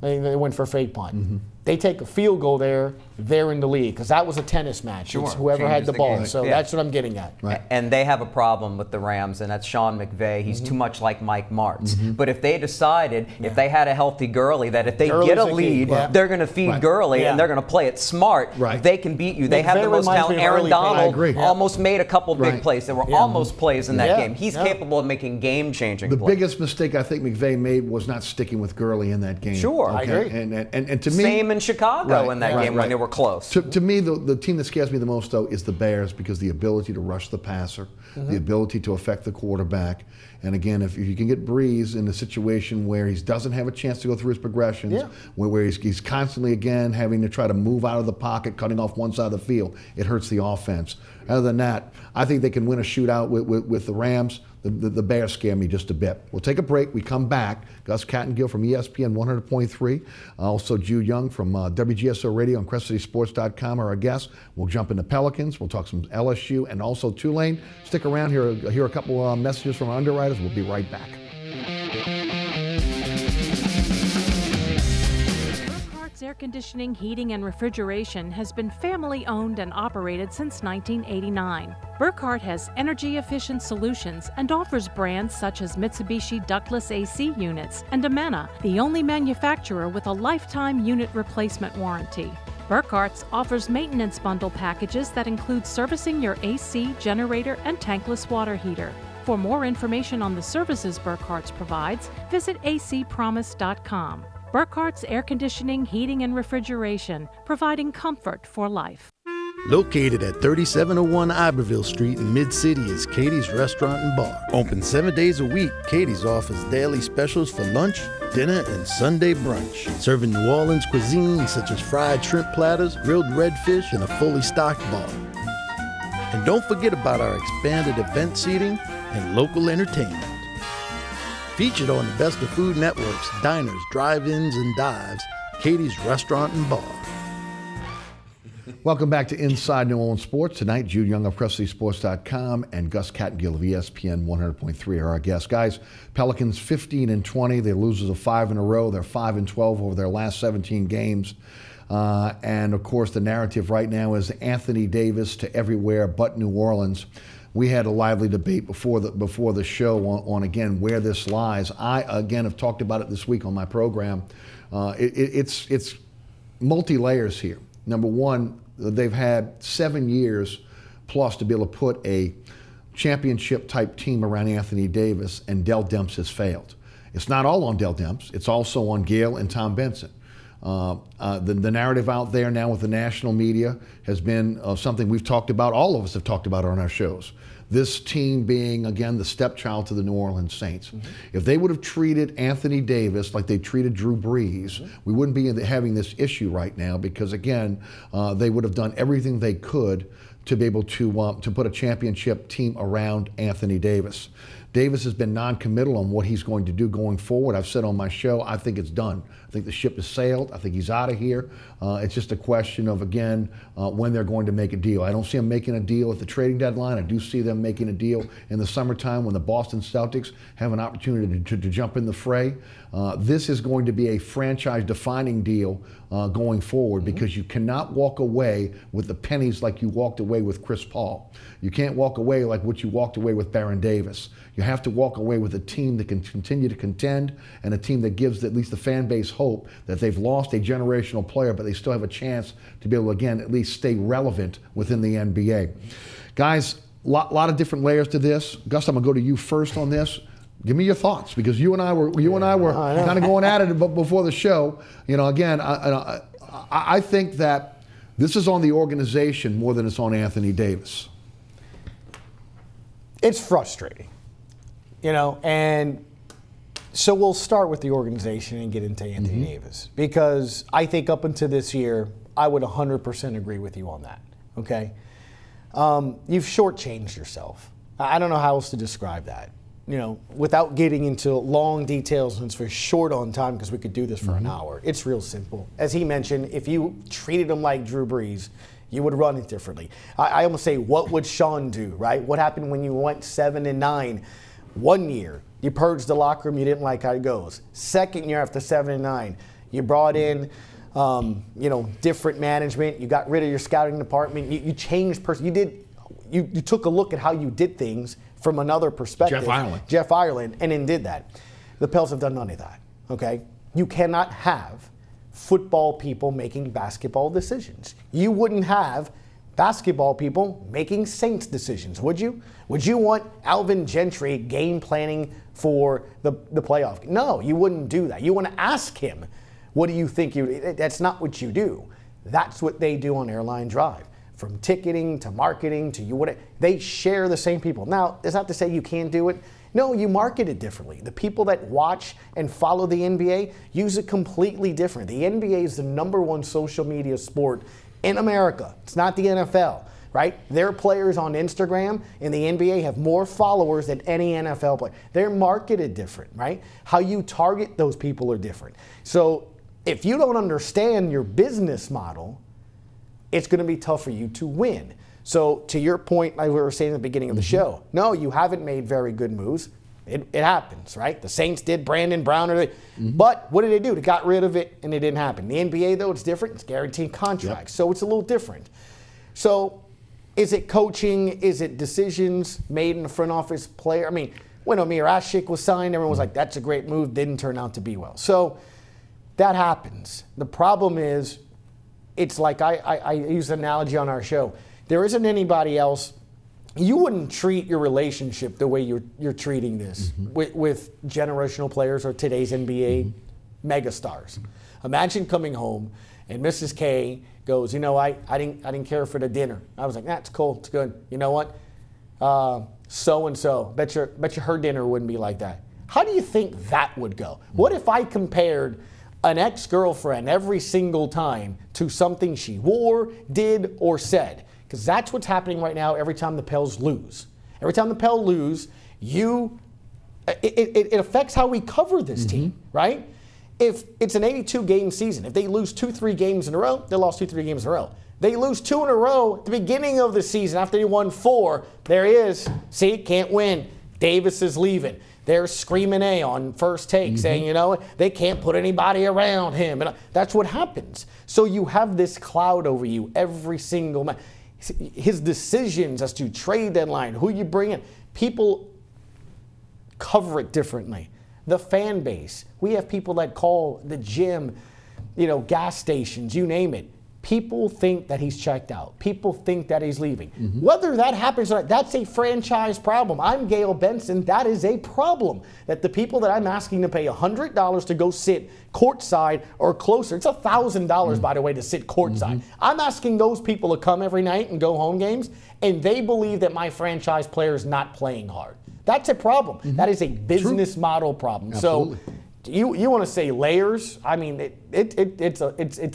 They went for a fake punt. They take a field goal there, they're in the lead, because that was a tennis match. It's whoever had the ball. So that's what I'm getting at. Right. And they have a problem with the Rams, and that's Sean McVay. He's too much like Mike Martz. But if they decided, if they had a healthy Gurley, that if they get a lead, they're going to feed Gurley, and they're going to play it smart, they can beat you. They have the most talent. Aaron Donald almost made a couple big plays. There were almost plays in that game. He's capable of making game-changing plays. The biggest mistake I think McVay made was not sticking with Gurley in that game. Sure. I agree. And to me, same in Chicago in that game when they were close. To me, the team that scares me the most, though, is the Bears, because the ability to rush the passer, the ability to affect the quarterback. And again, if you can get Brees in a situation where he doesn't have a chance to go through his progressions, where he's constantly, again, having to try to move out of the pocket, cutting off one side of the field, it hurts the offense. Other than that, I think they can win a shootout with the Rams. The Bears scare me just a bit. We'll take a break. We come back. Gus Kattengell from ESPN 100.3. Also Jude Young from WGSO Radio and CrestCitySports.com are our guests. We'll jump into Pelicans. We'll talk some LSU and also Tulane. Stick around here. Hear a couple messages from our underwriters. We'll be right back. Air Conditioning, Heating, and Refrigeration has been family-owned and operated since 1989. Burkhardt has energy-efficient solutions and offers brands such as Mitsubishi ductless AC units and Amana, the only manufacturer with a lifetime unit replacement warranty. Burkhardt's offers maintenance bundle packages that include servicing your AC, generator, and tankless water heater. For more information on the services Burkhardt's provides, visit acpromise.com. Burkhardt's Air Conditioning, Heating, and Refrigeration, providing comfort for life. Located at 3701 Iberville Street in Mid-City is Katie's Restaurant and Bar. Open 7 days a week, Katie's offers daily specials for lunch, dinner, and Sunday brunch. Serving New Orleans cuisine such as fried shrimp platters, grilled redfish, and a fully stocked bar. And don't forget about our expanded event seating and local entertainment. Featured on the Best of Food Network's diners, drive-ins, and dives, Katie's Restaurant and Bar. Welcome back to Inside New Orleans Sports. Tonight, Jude Young of CrestCitySports.com and Gus Kattengell of ESPN 100.3 are our guests. Guys, Pelicans 15-20. They're losers of 5 in a row. They're 5-12 over their last 17 games. And, of course, the narrative right now is Anthony Davis to everywhere but New Orleans. We had a lively debate before the show on again, where this lies. I, again, have talked about it this week on my program. It's multi-layers here. Number one, they've had 7 years plus to be able to put a championship type team around Anthony Davis, and Dell Demps has failed. It's not all on Dell Demps, it's also on Gail and Tom Benson. The narrative out there now with the national media has been something we've talked about, all of us have talked about on our shows. This team being, again, the stepchild to the New Orleans Saints. If they would have treated Anthony Davis like they treated Drew Brees, we wouldn't be having this issue right now, because, again, they would have done everything they could to be able to put a championship team around Anthony Davis. Davis has been non-committal on what he's going to do going forward. I've said on my show, I think it's done. I think the ship has sailed. I think he's out of here. It's just a question of, again, when they're going to make a deal. I don't see them making a deal at the trading deadline. I do see them making a deal in the summertime when the Boston Celtics have an opportunity to jump in the fray. This is going to be a franchise-defining deal going forward, because you cannot walk away with the pennies like you walked away with Chris Paul. You can't walk away like what you walked away with Baron Davis. You have to walk away with a team that can continue to contend, and a team that gives at least the fan base hope that they've lost a generational player, but they still have a chance to be able to, again, at least stay relevant within the NBA. Guys, a lot of different layers to this. Gus, I'm going to go to you first on this. Give me your thoughts, because you and I were kind of going at it before the show. You know, again, I think that this is on the organization more than it's on Anthony Davis. It's frustrating, you know, and so we'll start with the organization and get into Anthony Davis, because I think up until this year, I would 100% agree with you on that, okay? You've shortchanged yourself. I don't know how else to describe that. You know, without getting into long details, since we're short on time because we could do this for an hour, it's real simple. As he mentioned, if you treated him like Drew Brees, you would run it differently. I almost say, what would Sean do, right? What happened when you went 7-9 one year? You purged the locker room, you didn't like how it goes. Second year after 7-9, you brought in different management, you got rid of your scouting department, you changed you took a look at how you did things from another perspective. Jeff Ireland, and then did that. The Pels have done none of that, okay? You cannot have football people making basketball decisions. You wouldn't have basketball people making Saints decisions, would you? Would you want Alvin Gentry game planning for the playoff? No, you wouldn't do that. You want to ask him, what do you think that's not what you do. That's what they do on Airline Drive. From ticketing to marketing to they share the same people. Now, it's not to say you can't do it. No, you market it differently. The people that watch and follow the NBA use it completely different. The NBA is the #1 social media sport in America. It's not the NFL, right? Their players on Instagram in the NBA have more followers than any NFL player. They're marketed different, right? How you target those people are different. So if you don't understand your business model, it's going to be tough for you to win. So to your point, like we were saying at the beginning of the show, no, you haven't made very good moves. It happens, right? The Saints did Brandon Brown. But what did they do? They got rid of it, and it didn't happen. The NBA, though, it's different. It's guaranteed contracts. So it's a little different. So is it coaching? Is it decisions made in the front office player? I mean, when Amir Ashik was signed, everyone was like, that's a great move. Didn't turn out to be well. So that happens. The problem is, it's like I use an analogy on our show. There isn't anybody else. You wouldn't treat your relationship the way you're treating this with generational players or today's NBA megastars. Imagine coming home and Mrs. K goes, you know, I didn't care for the dinner. I was like, that's cool, it's good. You know what? So and so. Bet you her dinner wouldn't be like that. How do you think that would go? What if I compared an ex-girlfriend every single time to something she wore, did, or said? Because that's what's happening right now every time the Pels lose. Every time the Pels lose, it affects how we cover this team, right? If it's an 82-game season, if they lose 2-3 games in a row, they lost 2-3 games in a row. They lose 2 in a row at the beginning of the season after they won 4. There he is. See, can't win. Davis is leaving. They're screaming A on First Take, saying, you know, they can't put anybody around him. And that's what happens. So you have this cloud over you every single match. His decisions as to trade deadline, who you bring in, people cover it differently. The fan base. We have people that call the gym, you know, gas stations, you name it. people think that he's checked out. People think that he's leaving. Whether that happens or not, that's a franchise problem. I'm Gail Benson. That is a problem. That the people that I'm asking to pay $100 to go sit courtside or closer, it's $1,000, by the way, to sit courtside. I'm asking those people to come every night and go home games, and they believe that my franchise player is not playing hard. That's a problem. That is a business model problem. Absolutely. So you want to say layers? I mean, it's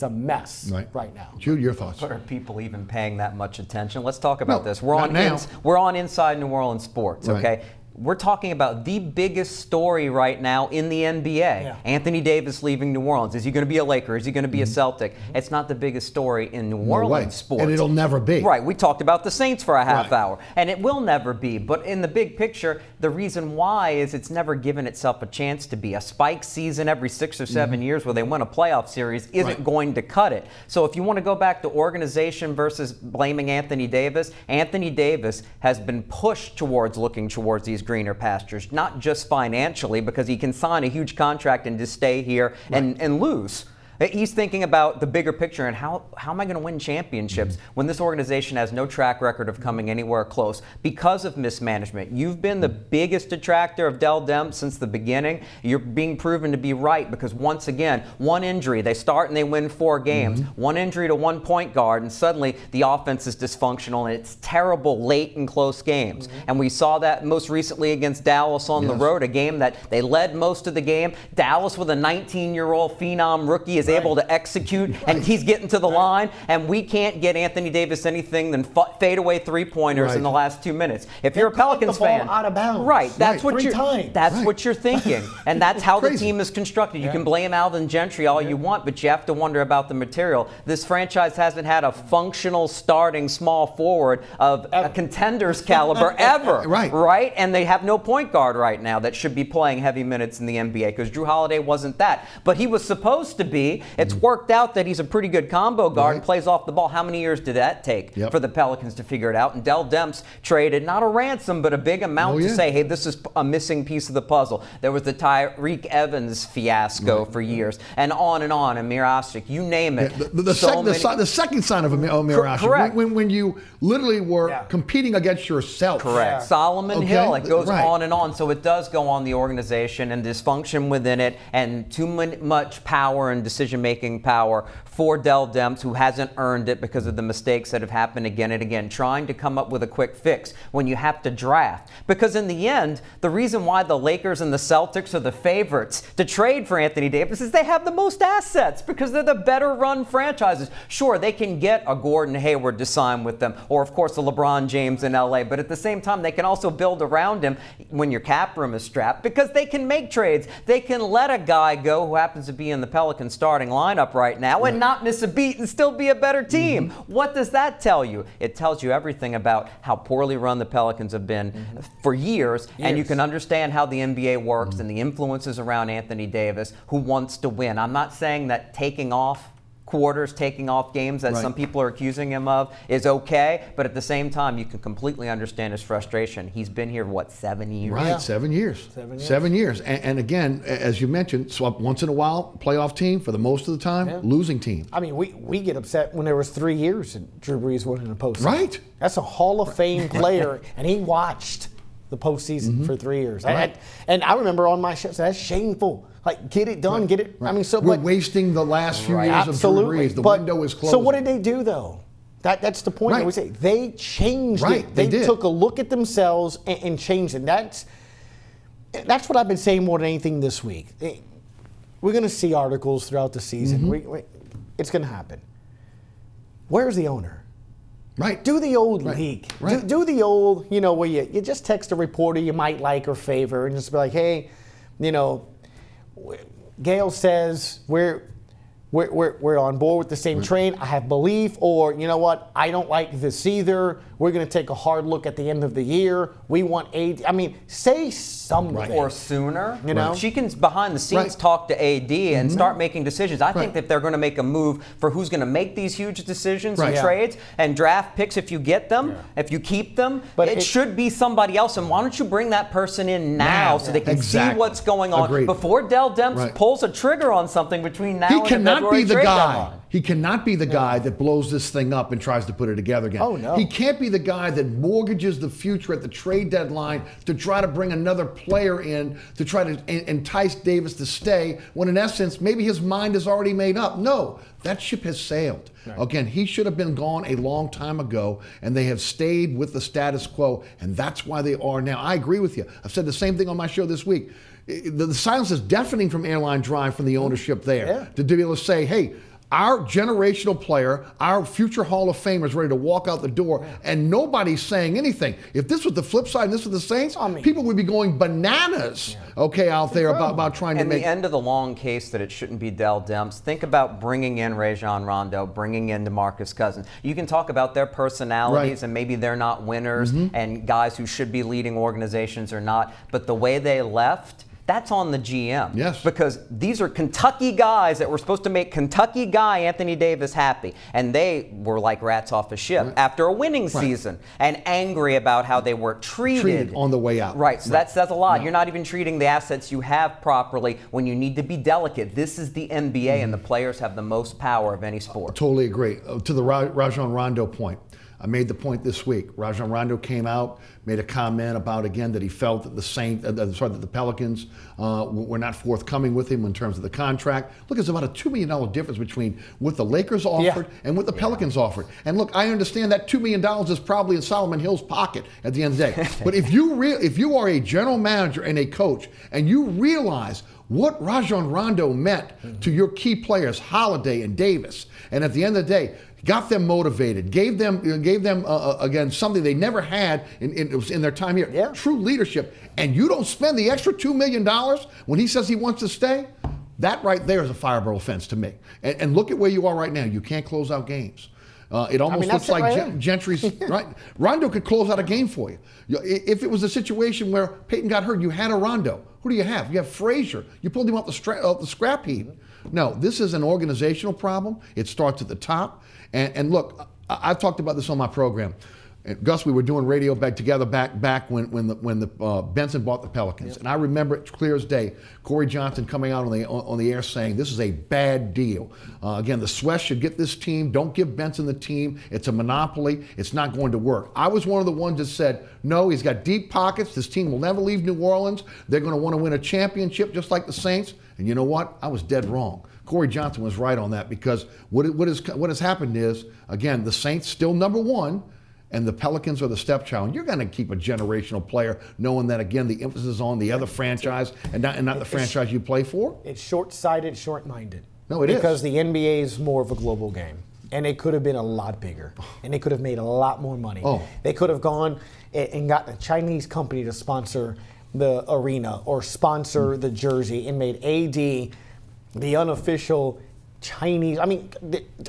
a mess right now. Jude, your thoughts? But are people even paying that much attention? Let's talk about this. We're not on Inside New Orleans Sports, okay? We're talking about the biggest story right now in the NBA. Yeah. Anthony Davis leaving New Orleans. Is he going to be a Laker? Is he going to be a Celtic? It's not the biggest story in New Orleans sports. And it'll never be. Right. We talked about the Saints for a half hour, and it will never be. But in the big picture, the reason why is it's never given itself a chance to be. A spike season every 6 or 7 years where they win a playoff series isn't going to cut it. So if you want to go back to organization versus blaming Anthony Davis has been pushed towards looking towards these greener pastures, not just financially, because he can sign a huge contract and just stay here and lose. He's thinking about the bigger picture and how am I going to win championships when this organization has no track record of coming anywhere close because of mismanagement. You've been the biggest detractor of Dell Demps since the beginning. You're being proven to be right because once again, one injury, they start and they win 4 games. One injury to one point guard and suddenly the offense is dysfunctional and it's terrible late in close games. And we saw that most recently against Dallas on the road, a game that they led most of the game. Dallas with a 19-year-old phenom rookie is able to execute, and he's getting to the line, and we can't get Anthony Davis anything than fadeaway three-pointers in the last 2 minutes. If you're a Pelicans fan, out of bounds. That's what you're thinking, and that's how the team is constructed. You can blame Alvin Gentry all you want, but you have to wonder about the material. This franchise hasn't had a functional starting small forward of a contender's caliber ever, right? And they have no point guard right now that should be playing heavy minutes in the NBA because Drew Holiday wasn't that, but he was supposed to be. It's worked out that he's a pretty good combo guard and plays off the ball. How many years did that take for the Pelicans to figure it out? And Dell Demps traded not a ransom, but a big amount to say, hey, this is a missing piece of the puzzle. There was the Tyreek Evans fiasco for years, and Amir Asik, you name it. The second sign of Amir Asik, when you literally were competing against yourself. Correct. Solomon Hill, it goes on and on. So it does go on the organization and dysfunction within it and too much power and decision-making power for Dell Demps, who hasn't earned it because of the mistakes that have happened again and again, trying to come up with a quick fix when you have to draft. Because in the end, the reason why the Lakers and the Celtics are the favorites to trade for Anthony Davis is they have the most assets because they're the better run franchises. Sure, they can get a Gordon Hayward to sign with them, or of course the LeBron James in LA, but at the same time, they can also build around him when your cap room is strapped because they can make trades. They can let a guy go who happens to be in the Pelicans starting lineup right now and not miss a beat and still be a better team. What does that tell you? It tells you everything about how poorly run the Pelicans have been for years, and you can understand how the NBA works and the influences around Anthony Davis, who wants to win. I'm not saying that taking off quarters, taking off games that some people are accusing him of is okay, but at the same time, you can completely understand his frustration. He's been here, what, 7 years? Right, 7 years. 7 years. And again, as you mentioned, so once in a while, playoff team, for the most of the time, losing team. I mean, we get upset when there was 3 years and Drew Brees wasn't in the postseason. Right. That's a Hall of Fame player, and he watched the postseason for 3 years. And I remember on my show, so that's shameful. Like, get it done, get it. I mean, so we're wasting the last few years of Drew Brees. The window is closed. So what did they do though? That's the point. I would say they changed it. They did. took a look at themselves and changed it. That's what I've been saying more than anything this week. We're going to see articles throughout the season. It's going to happen. Where's the owner? Right. Do the old leak. Do the old, where you just text a reporter you might like or favor and just be like, hey, Gail says we're on board with the same train. I have belief, or you know what? I don't like this either. We're going to take a hard look at the end of the year. We want AD. I mean, say something. Or sooner. She can, behind the scenes, talk to AD and start making decisions. I think that they're going to make a move for who's going to make these huge decisions and trades and draft picks if you get them, if you keep them. But it should be somebody else. And why don't you bring that person in now so they can see what's going on before Dell Demps pulls a trigger on something between now and November? February trade deadline. He cannot be the guy that blows this thing up and tries to put it together again. Oh, no. He can't be the guy that mortgages the future at the trade deadline to try to bring another player in to try to entice Davis to stay when in essence maybe his mind is already made up. No, that ship has sailed. Right. Again, he should have been gone a long time ago, and they have stayed with the status quo, and that's why they are now. I agree with you. I've said the same thing on my show this week. The silence is deafening from Airline Drive from the ownership there to be able to say, hey, our generational player, our future Hall of Famer is ready to walk out the door, and nobody's saying anything. If this was the flip side and this was the Saints, people would be going bananas, out there about trying to make... And the end of the long case that it shouldn't be Dell Demps, think about bringing in Rajon Rondo, bringing in DeMarcus Cousins. You can talk about their personalities and maybe they're not winners and guys who should be leading organizations or not, but the way they left... That's on the GM. Yes. Because these are Kentucky guys that were supposed to make Kentucky guy Anthony Davis happy. And they were like rats off a ship after a winning season and angry about how they were treated on the way out. Right. So that's a lot. You're not even treating the assets you have properly when you need to be delicate. This is the NBA and the players have the most power of any sport. Totally agree. To the Rajon Rondo point. I made the point this week. Rajon Rondo came out, made a comment about, again, that he felt that that the Pelicans were not forthcoming with him in terms of the contract. Look, it's about a $2 million difference between what the Lakers offered and what the Pelicans offered. And look, I understand that $2 million is probably in Solomon Hill's pocket at the end of the day. But if you are a general manager and a coach and you realize what Rajon Rondo meant to your key players, Holiday and Davis, and at the end of the day, got them motivated, gave them again something they never had in their time here, true leadership, and you don't spend the extra $2 million when he says he wants to stay, that right there is a fireable offense to me. And look at where you are right now. You can't close out games. It almost looks like Gentry's right. Rondo could close out a game for you. If it was a situation where Peyton got hurt, you had a Rondo. Who do you have? You have Frazier. You pulled him off the scrap heap. No, this is an organizational problem. It starts at the top. And look, I've talked about this on my program. Gus, we were doing radio together back when Benson bought the Pelicans, and I remember it clear as day. Corey Johnson coming out on the air saying this is a bad deal. Again, the Swiss should get this team. Don't give Benson the team. It's a monopoly. It's not going to work. I was one of the ones that said no. He's got deep pockets. This team will never leave New Orleans. They're going to want to win a championship just like the Saints. And you know what? I was dead wrong. Corey Johnson was right on that because what has happened is, again, the Saints still #1, and the Pelicans are the stepchild. And you're going to keep a generational player knowing that, again, the emphasis is on the other franchise and not the franchise you play for? It's short-sighted, short-minded. No, it is. Because the NBA is more of a global game. And it could have been a lot bigger. And they could have made a lot more money. They could have gone and got a Chinese company to sponsor the arena or sponsor the jersey and made AD the unofficial Chinese. I mean,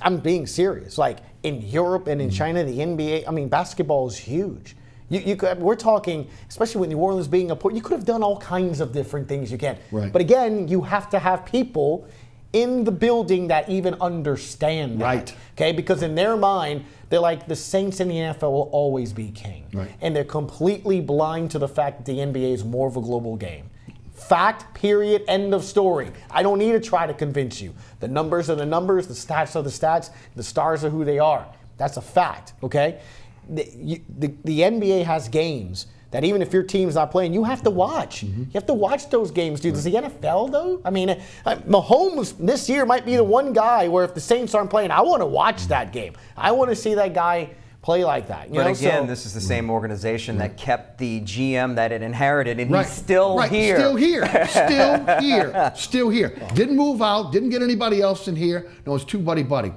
I'm being serious. Like in Europe and in China, the NBA, I mean, basketball is huge. We're talking, especially with New Orleans being a port, you could have done all kinds of different things you can. Right. But again, you have to have people in the building that even understand that. Right. Okay, because in their mind, they're like, the Saints in the NFL will always be king. Right. And they're completely blind to the fact that the NBA is more of a global game. Fact, period, end of story. I don't need to try to convince you. The numbers are the numbers, the stats are the stats, the stars are who they are. That's a fact, okay? The NBA has games that even if your team's not playing, you have to watch. You have to watch those games, dude. Does the NFL, though? I mean, Mahomes this year might be the one guy where if the Saints aren't playing, I want to watch that game. I want to see that guy play like that. But again, this is the same organization that kept the GM that it inherited, and he's still here. Still here. Still here. Still here. Didn't move out. Didn't get anybody else in here. No, it's too buddy-buddy.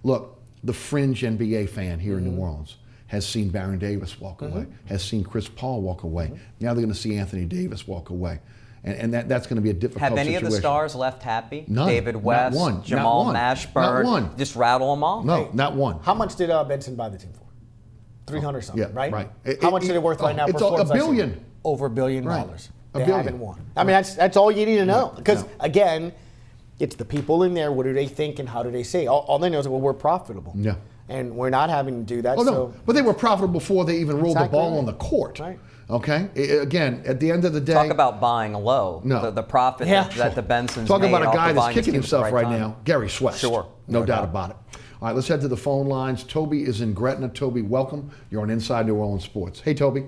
Look, the fringe NBA fan here in New Orleans has seen Baron Davis walk away, has seen Chris Paul walk away. Now they're going to see Anthony Davis walk away. And that's going to be a difficult situation. Have any of the stars left happy? None. David West, not one. Jamal not one. Mashburn. Not one. Just rattle them off? No, not one. How much did Benson buy the team for? 300 something, right? Right. How much is it worth right now? It's $1 billion. Over $1 billion. Right. They haven't won. I mean, that's all you need to know. Because again, it's the people in there. What do they think and how do they say? All they know is, well, we're profitable. Yeah. and we're not having to do that. Oh, no, so but they were profitable before they even rolled the Exactly ball right. on the court. Right. Okay? Again, at the end of the day. Talk about buying low. No. The profit Yeah. that the Bensons Talk made about a off guy of that's buying kicking this team at himself the right time. now, Gary Sweat. Sure. No No doubt doubt. about it. All right, let's head to the phone lines. Toby is in Gretna. Toby, welcome. You're on Inside New Orleans Sports. Hey, Toby.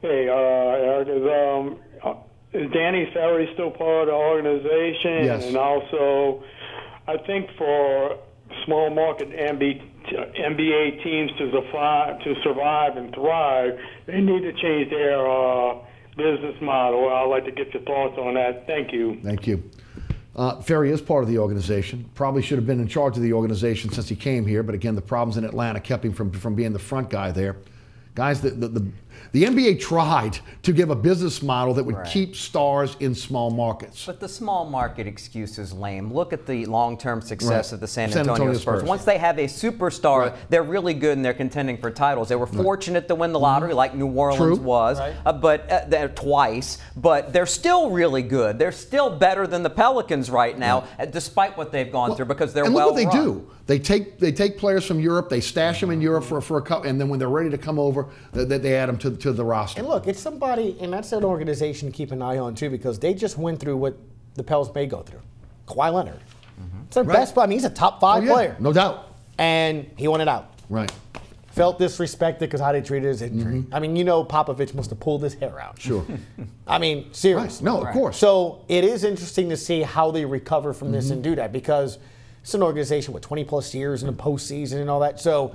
Hey, Eric, is Danny Ferry still part of the organization? Yes. And also, I think for small market NBA teams to survive and thrive, they need to change their business model. I'd like to get your thoughts on that. Thank you. Thank you. Ferry is part of the organization. Probably should have been in charge of the organization since he came here, but again, the problems in Atlanta kept him from being the front guy there. Guys, the NBA tried to give a business model that would Right. keep stars in small markets. But the small market excuse is lame. Look at the long-term success Right. of the San San Antonio Antonio Spurs. Spurs. Once they have a superstar, Right. they're really good and they're contending for titles. They were fortunate to win the lottery like New Orleans True. was, Right. but they're twice. But they're still really good. They're still better than the Pelicans right now, despite what they've gone through, because they're and well look what they run. do. They take players from Europe, they stash them in Europe for a couple, and then when they're ready to come over, they add them to the roster. And look, it's somebody, and that's an organization to keep an eye on too, because they just went through what the Pels may go through. Kawhi Leonard. It's their Right. best player. I mean, he's a top 5 Oh, yeah, player. no doubt. And he wanted out. Right. Felt disrespected because how they treated his injury. I mean, Popovich must have pulled his hair out. Sure. I mean, Right. seriously. No, of course. So it is interesting to see how they recover from this and do that, because it's an organization with 20 plus years in the postseason and all that. So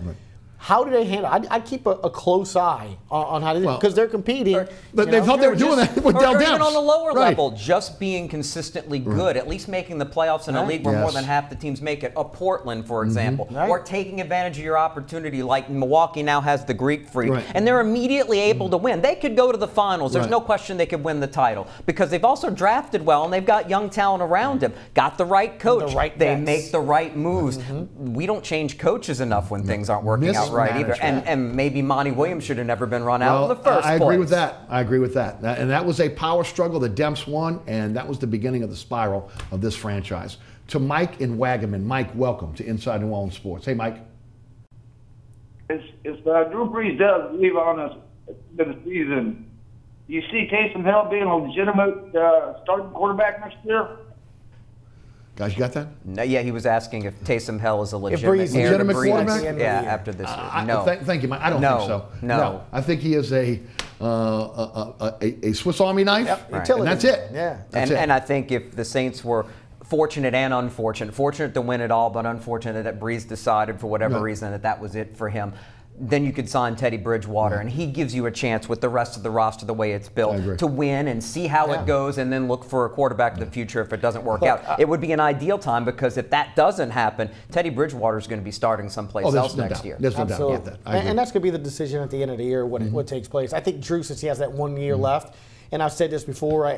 how do they handle? I'd keep a close eye on how they do, Well, because they're competing. But they thought they were doing that with Dell Or even Demps. on the lower Right. level, just being consistently good, at least making the playoffs in a league where more Yes. than half the teams make it. A Portland, for example, Right. or taking advantage of your opportunity, like Milwaukee now has the Greek Freak, Right. and they're immediately able to win. They could go to the finals. There's Right. no question they could win the title because they've also drafted well and they've got young talent around them. Got the right coach. The right they vets. make the right moves. We don't change coaches enough when things aren't working out right either. Mismanagement. And maybe Monty Williams should have never been run out in the first I place. agree with that. I agree with that. And that was a power struggle that Demps won, and that was the beginning of the spiral of this franchise. To Mike in Wagaman. Mike, welcome to Inside New Orleans Sports. Hey, Mike. If Drew Brees does leave on us at the end of the season, do you see Taysom Hill being a legitimate starting quarterback next year? Guys, you got that? No, yeah, he was asking if Taysom Hill is a legitimate, Brees is heir to legitimate Brees. quarterback? Yeah, after this year. No. Thank you, Mike. I don't No. think so. No. I think he is a Swiss Army knife, Right. and that's it. Yeah. That's it. And I think if the Saints were fortunate and unfortunate, fortunate to win it all, but unfortunate that Brees decided for whatever Right. reason that was it for him, then you could sign Teddy Bridgewater, and he gives you a chance with the rest of the roster the way it's I built agree. to win and see how it goes and then look for a quarterback of the future if it doesn't work out. It would be an ideal time because if that doesn't happen, Teddy Bridgewater is going to be starting someplace there's else no next doubt. year. There's no doubt Absolutely. about that. I agree. And that's going to be the decision at the end of the year, what takes place. I think Drew, since he has that 1 year left, and I've said this before,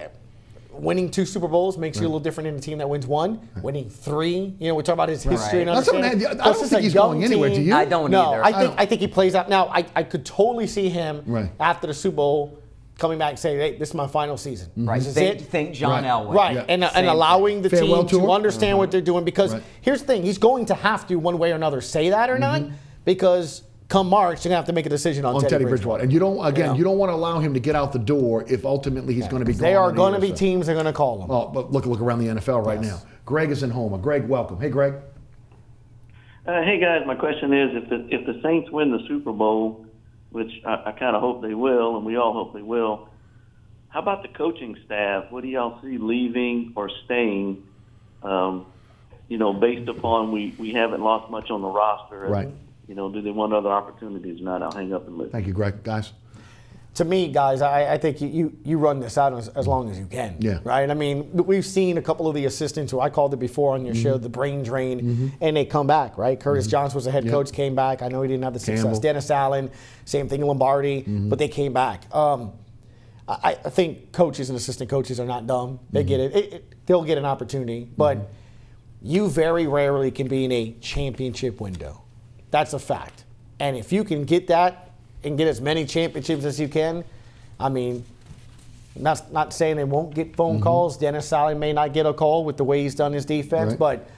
winning 2 Super Bowls makes you a little different than a team that wins 1. Winning 3, we talk about his history and That's what understanding. I don't think he's going anywhere, do you? I don't No, either. I think he plays out. Now, I could totally see him Right. after the Super Bowl coming back and saying, hey, this is my final season. Right. This is Think, it. think John Right. Elway. Right, Yeah. and Same allowing the Farewell team tour? to understand what they're doing. Because Right. here's the thing, he's going to have to, one way or another, say that or not, because come March, you're going to have to make a decision on Teddy Bridgewater. And you don't want to allow him to get out the door if ultimately he's going to be gone. They are in a going to year be or so. teams that are going to call him. Oh, but look around the NFL right now. Greg is in Houma. Greg, welcome. Hey, Greg. Hey guys, my question is: if the Saints win the Super Bowl, which I kind of hope they will, and we all hope they will, how about the coaching staff? What do y'all see leaving or staying? Based upon we haven't lost much on the roster. Right. Do they want other opportunities or not? I'll hang up and listen. Thank you, Greg. Guys. To me, guys, I think you run this out as long as you can. Yeah. Right? I mean, we've seen a couple of the assistants who I called it before on your show, the brain drain, and they come back, right? Curtis Johnson was the head coach, came back. I know he didn't have the success. Campbell. Dennis Allen, same thing in Lombardi, but they came back. I think coaches and assistant coaches are not dumb. They get it. They'll get an opportunity, but you very rarely can be in a championship window. That's a fact. And if you can get that and get as many championships as you can, I mean, not saying they won't get phone calls. Dennis Allen may not get a call with the way he's done his defense, Right. but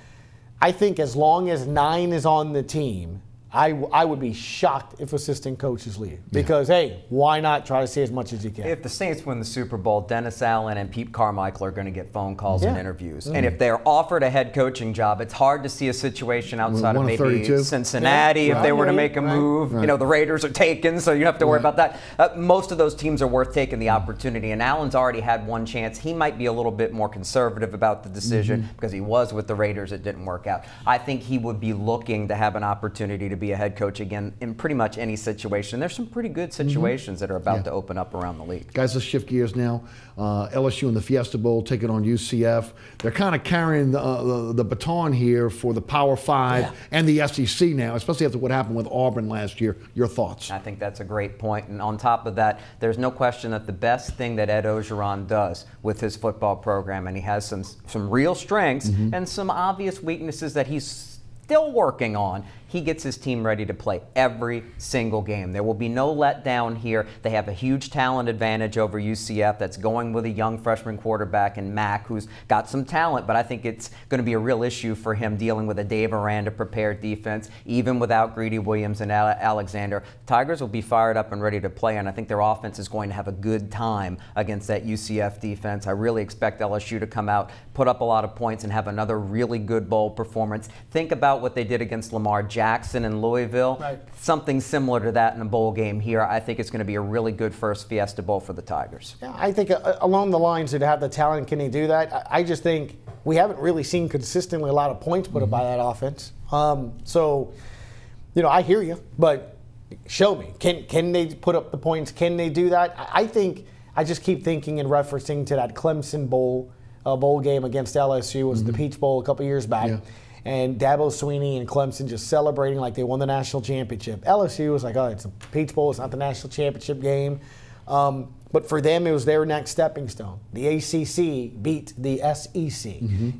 I think as long as 9 is on the team, I would be shocked if assistant coaches leave because, hey, why not try to see as much as you can? If the Saints win the Super Bowl, Dennis Allen and Pete Carmichael are going to get phone calls and interviews. And if they're offered a head coaching job, it's hard to see a situation outside of maybe Cincinnati if they were to make a move. You know, the Raiders are taken, so you don't have to worry about that. Most of those teams are worth taking the opportunity, and Allen's already had one chance. He might be a little bit more conservative about the decision because he was with the Raiders. It didn't work out. I think he would be looking to have an opportunity to be a head coach again in pretty much any situation. There's some pretty good situations that are about to open up around the league. Guys, let's shift gears now. LSU in the Fiesta Bowl taking on UCF. They're kind of carrying the baton here for the Power 5 and the SEC now, especially after what happened with Auburn last year. Your thoughts? I think that's a great point. And on top of that, there's no question that the best thing that Ed Orgeron does with his football program, and he has some real strengths and some obvious weaknesses that he's still working on, he gets his team ready to play every single game. There will be no letdown here. They have a huge talent advantage over UCF that's going with a young freshman quarterback in Mack, who's got some talent, but I think it's going to be a real issue for him dealing with a Dave Aranda prepared defense, even without Greedy Williams and Alexander. Tigers will be fired up and ready to play, and I think their offense is going to have a good time against that UCF defense. I really expect LSU to come out, put up a lot of points, and have another really good bowl performance. Think about what they did against Lamar Jackson in Louisville. Something similar to that in a bowl game here. I think it's going to be a really good first Fiesta Bowl for the Tigers. Yeah, I think along the lines that have the talent, can they do that? I just think we haven't really seen consistently a lot of points put up by that offense. So, you know, I hear you, but show me. Can they put up the points? Can they do that? I just keep thinking and referencing to that Clemson bowl game against LSU. Was the Peach Bowl a couple years back. Yeah. And Dabo Swinney and Clemson just celebrating like they won the national championship. LSU was like, oh, it's a Peach Bowl. It's not the national championship game. But for them, it was their next stepping stone. The ACC beat the SEC.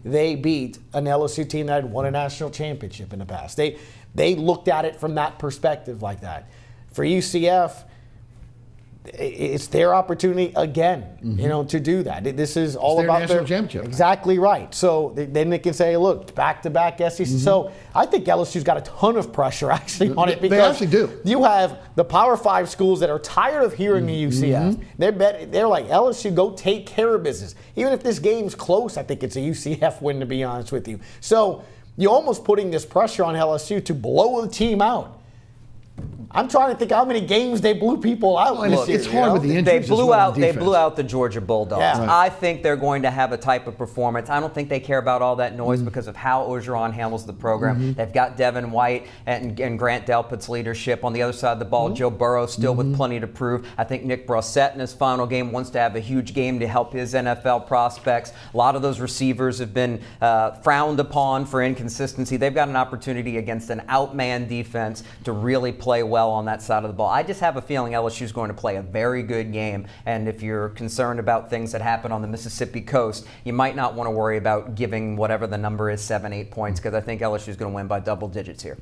They beat an LSU team that had won a national championship in the past. They looked at it from that perspective like that. For UCF, it's their opportunity again, you know, to do that. This is all about their national championship. Exactly right. So then they can say, look, back-to-back SEC. So I think LSU's got a ton of pressure actually on it because they actually do. You have the Power 5 schools that are tired of hearing the UCF. They're like, LSU, go take care of business. Even if this game's close, I think it's a UCF win, to be honest with you. So you're almost putting this pressure on LSU to blow the team out. I'm trying to think how many games they blew people out. Look, it's hard with the injuries. They blew out the Georgia Bulldogs. Yeah. I think they're going to have a type of performance. I don't think they care about all that noise because of how Orgeron handles the program. They've got Devin White and Grant Delpit's leadership. On the other side of the ball, Joe Burrow still with plenty to prove. I think Nick Brossette in his final game wants to have a huge game to help his NFL prospects. A lot of those receivers have been frowned upon for inconsistency. They've got an opportunity against an outman defense to really play well on that side of the ball. I just have a feeling LSU is going to play a very good game, and if you're concerned about things that happen on the Mississippi coast, you might not want to worry about giving whatever the number is 7-8 points, because I think LSU is going to win by double digits here.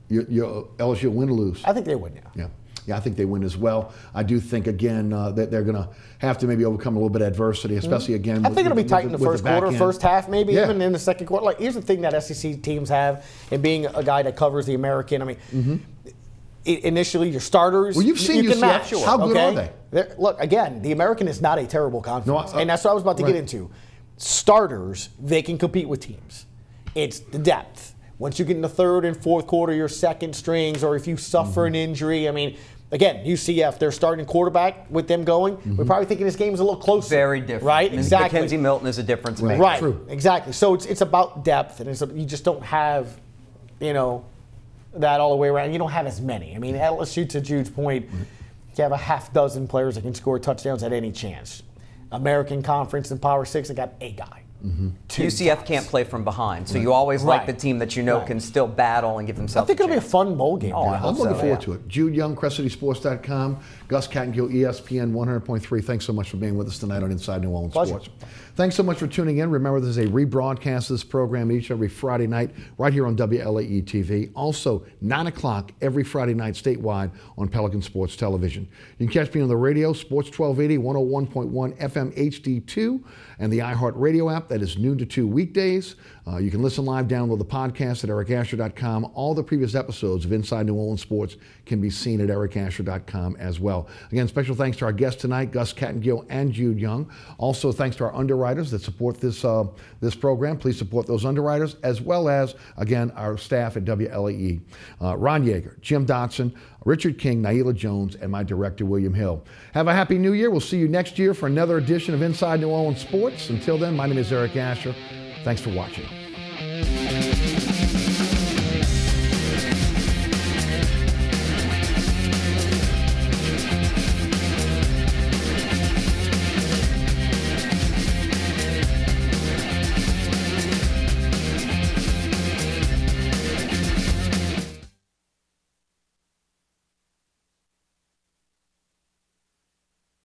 Your LSU win or lose? I think they win, Yeah, I think they win as well. I do think, again, that they're going to have to maybe overcome a little bit of adversity, especially, again, I think it'll be tight in the first quarter, first half, maybe even in the second quarter. Like, here's the thing that SEC teams have, and being a guy that covers the American, I mean, initially your starters, well, you've seen can match. How good are they? Look, again, the American is not a terrible conference, and that's what I was about to get into. Starters, they can compete with teams. It's the depth. Once you get in the third and fourth quarter, your second strings, or if you suffer an injury, I mean, again, UCF, their starting quarterback, with them going, we're probably thinking this game is a little closer. Very different. Right? Exactly. Mackenzie Milton is a difference maker. Right. True. Exactly. So it's about depth, and you just don't have, you know, that all the way around. You don't have as many. I mean, LSU, to Jude's point, you have a half dozen players that can score touchdowns at any chance. American Conference and Power 6, they got a guy. UCF can't play from behind, so you always like the team that you know can still battle and give themselves I think it'll be a fun bowl game. I'm looking forward to it. Jude Young, CrescentCitySports.com, Gus Kattengell, ESPN 100.3. Thanks so much for being with us tonight on Inside New Orleans Sports. Thanks so much for tuning in. Remember, there's a rebroadcast of this program every Friday night right here on WLAE-TV. Also, 9 o'clock every Friday night statewide on Pelican Sports Television. You can catch me on the radio, Sports 1280, 101.1 FM HD2, and the iHeartRadio app. app. That is noon to 2 weekdays. You can listen live, download the podcast at ericasher.com. All the previous episodes of Inside New Orleans Sports can be seen at ericasher.com as well. Again, special thanks to our guests tonight, Gus Kattengell and Jude Young. Also, thanks to our underwriters that support this program. Please support those underwriters, as well as, again, our staff at WLAE. Ron Yeager, Jim Dotson, Richard King, Naila Jones, and my director, William Hill. Have a happy new year. We'll see you next year for another edition of Inside New Orleans Sports. Until then, my name is Eric Asher. Thanks for watching.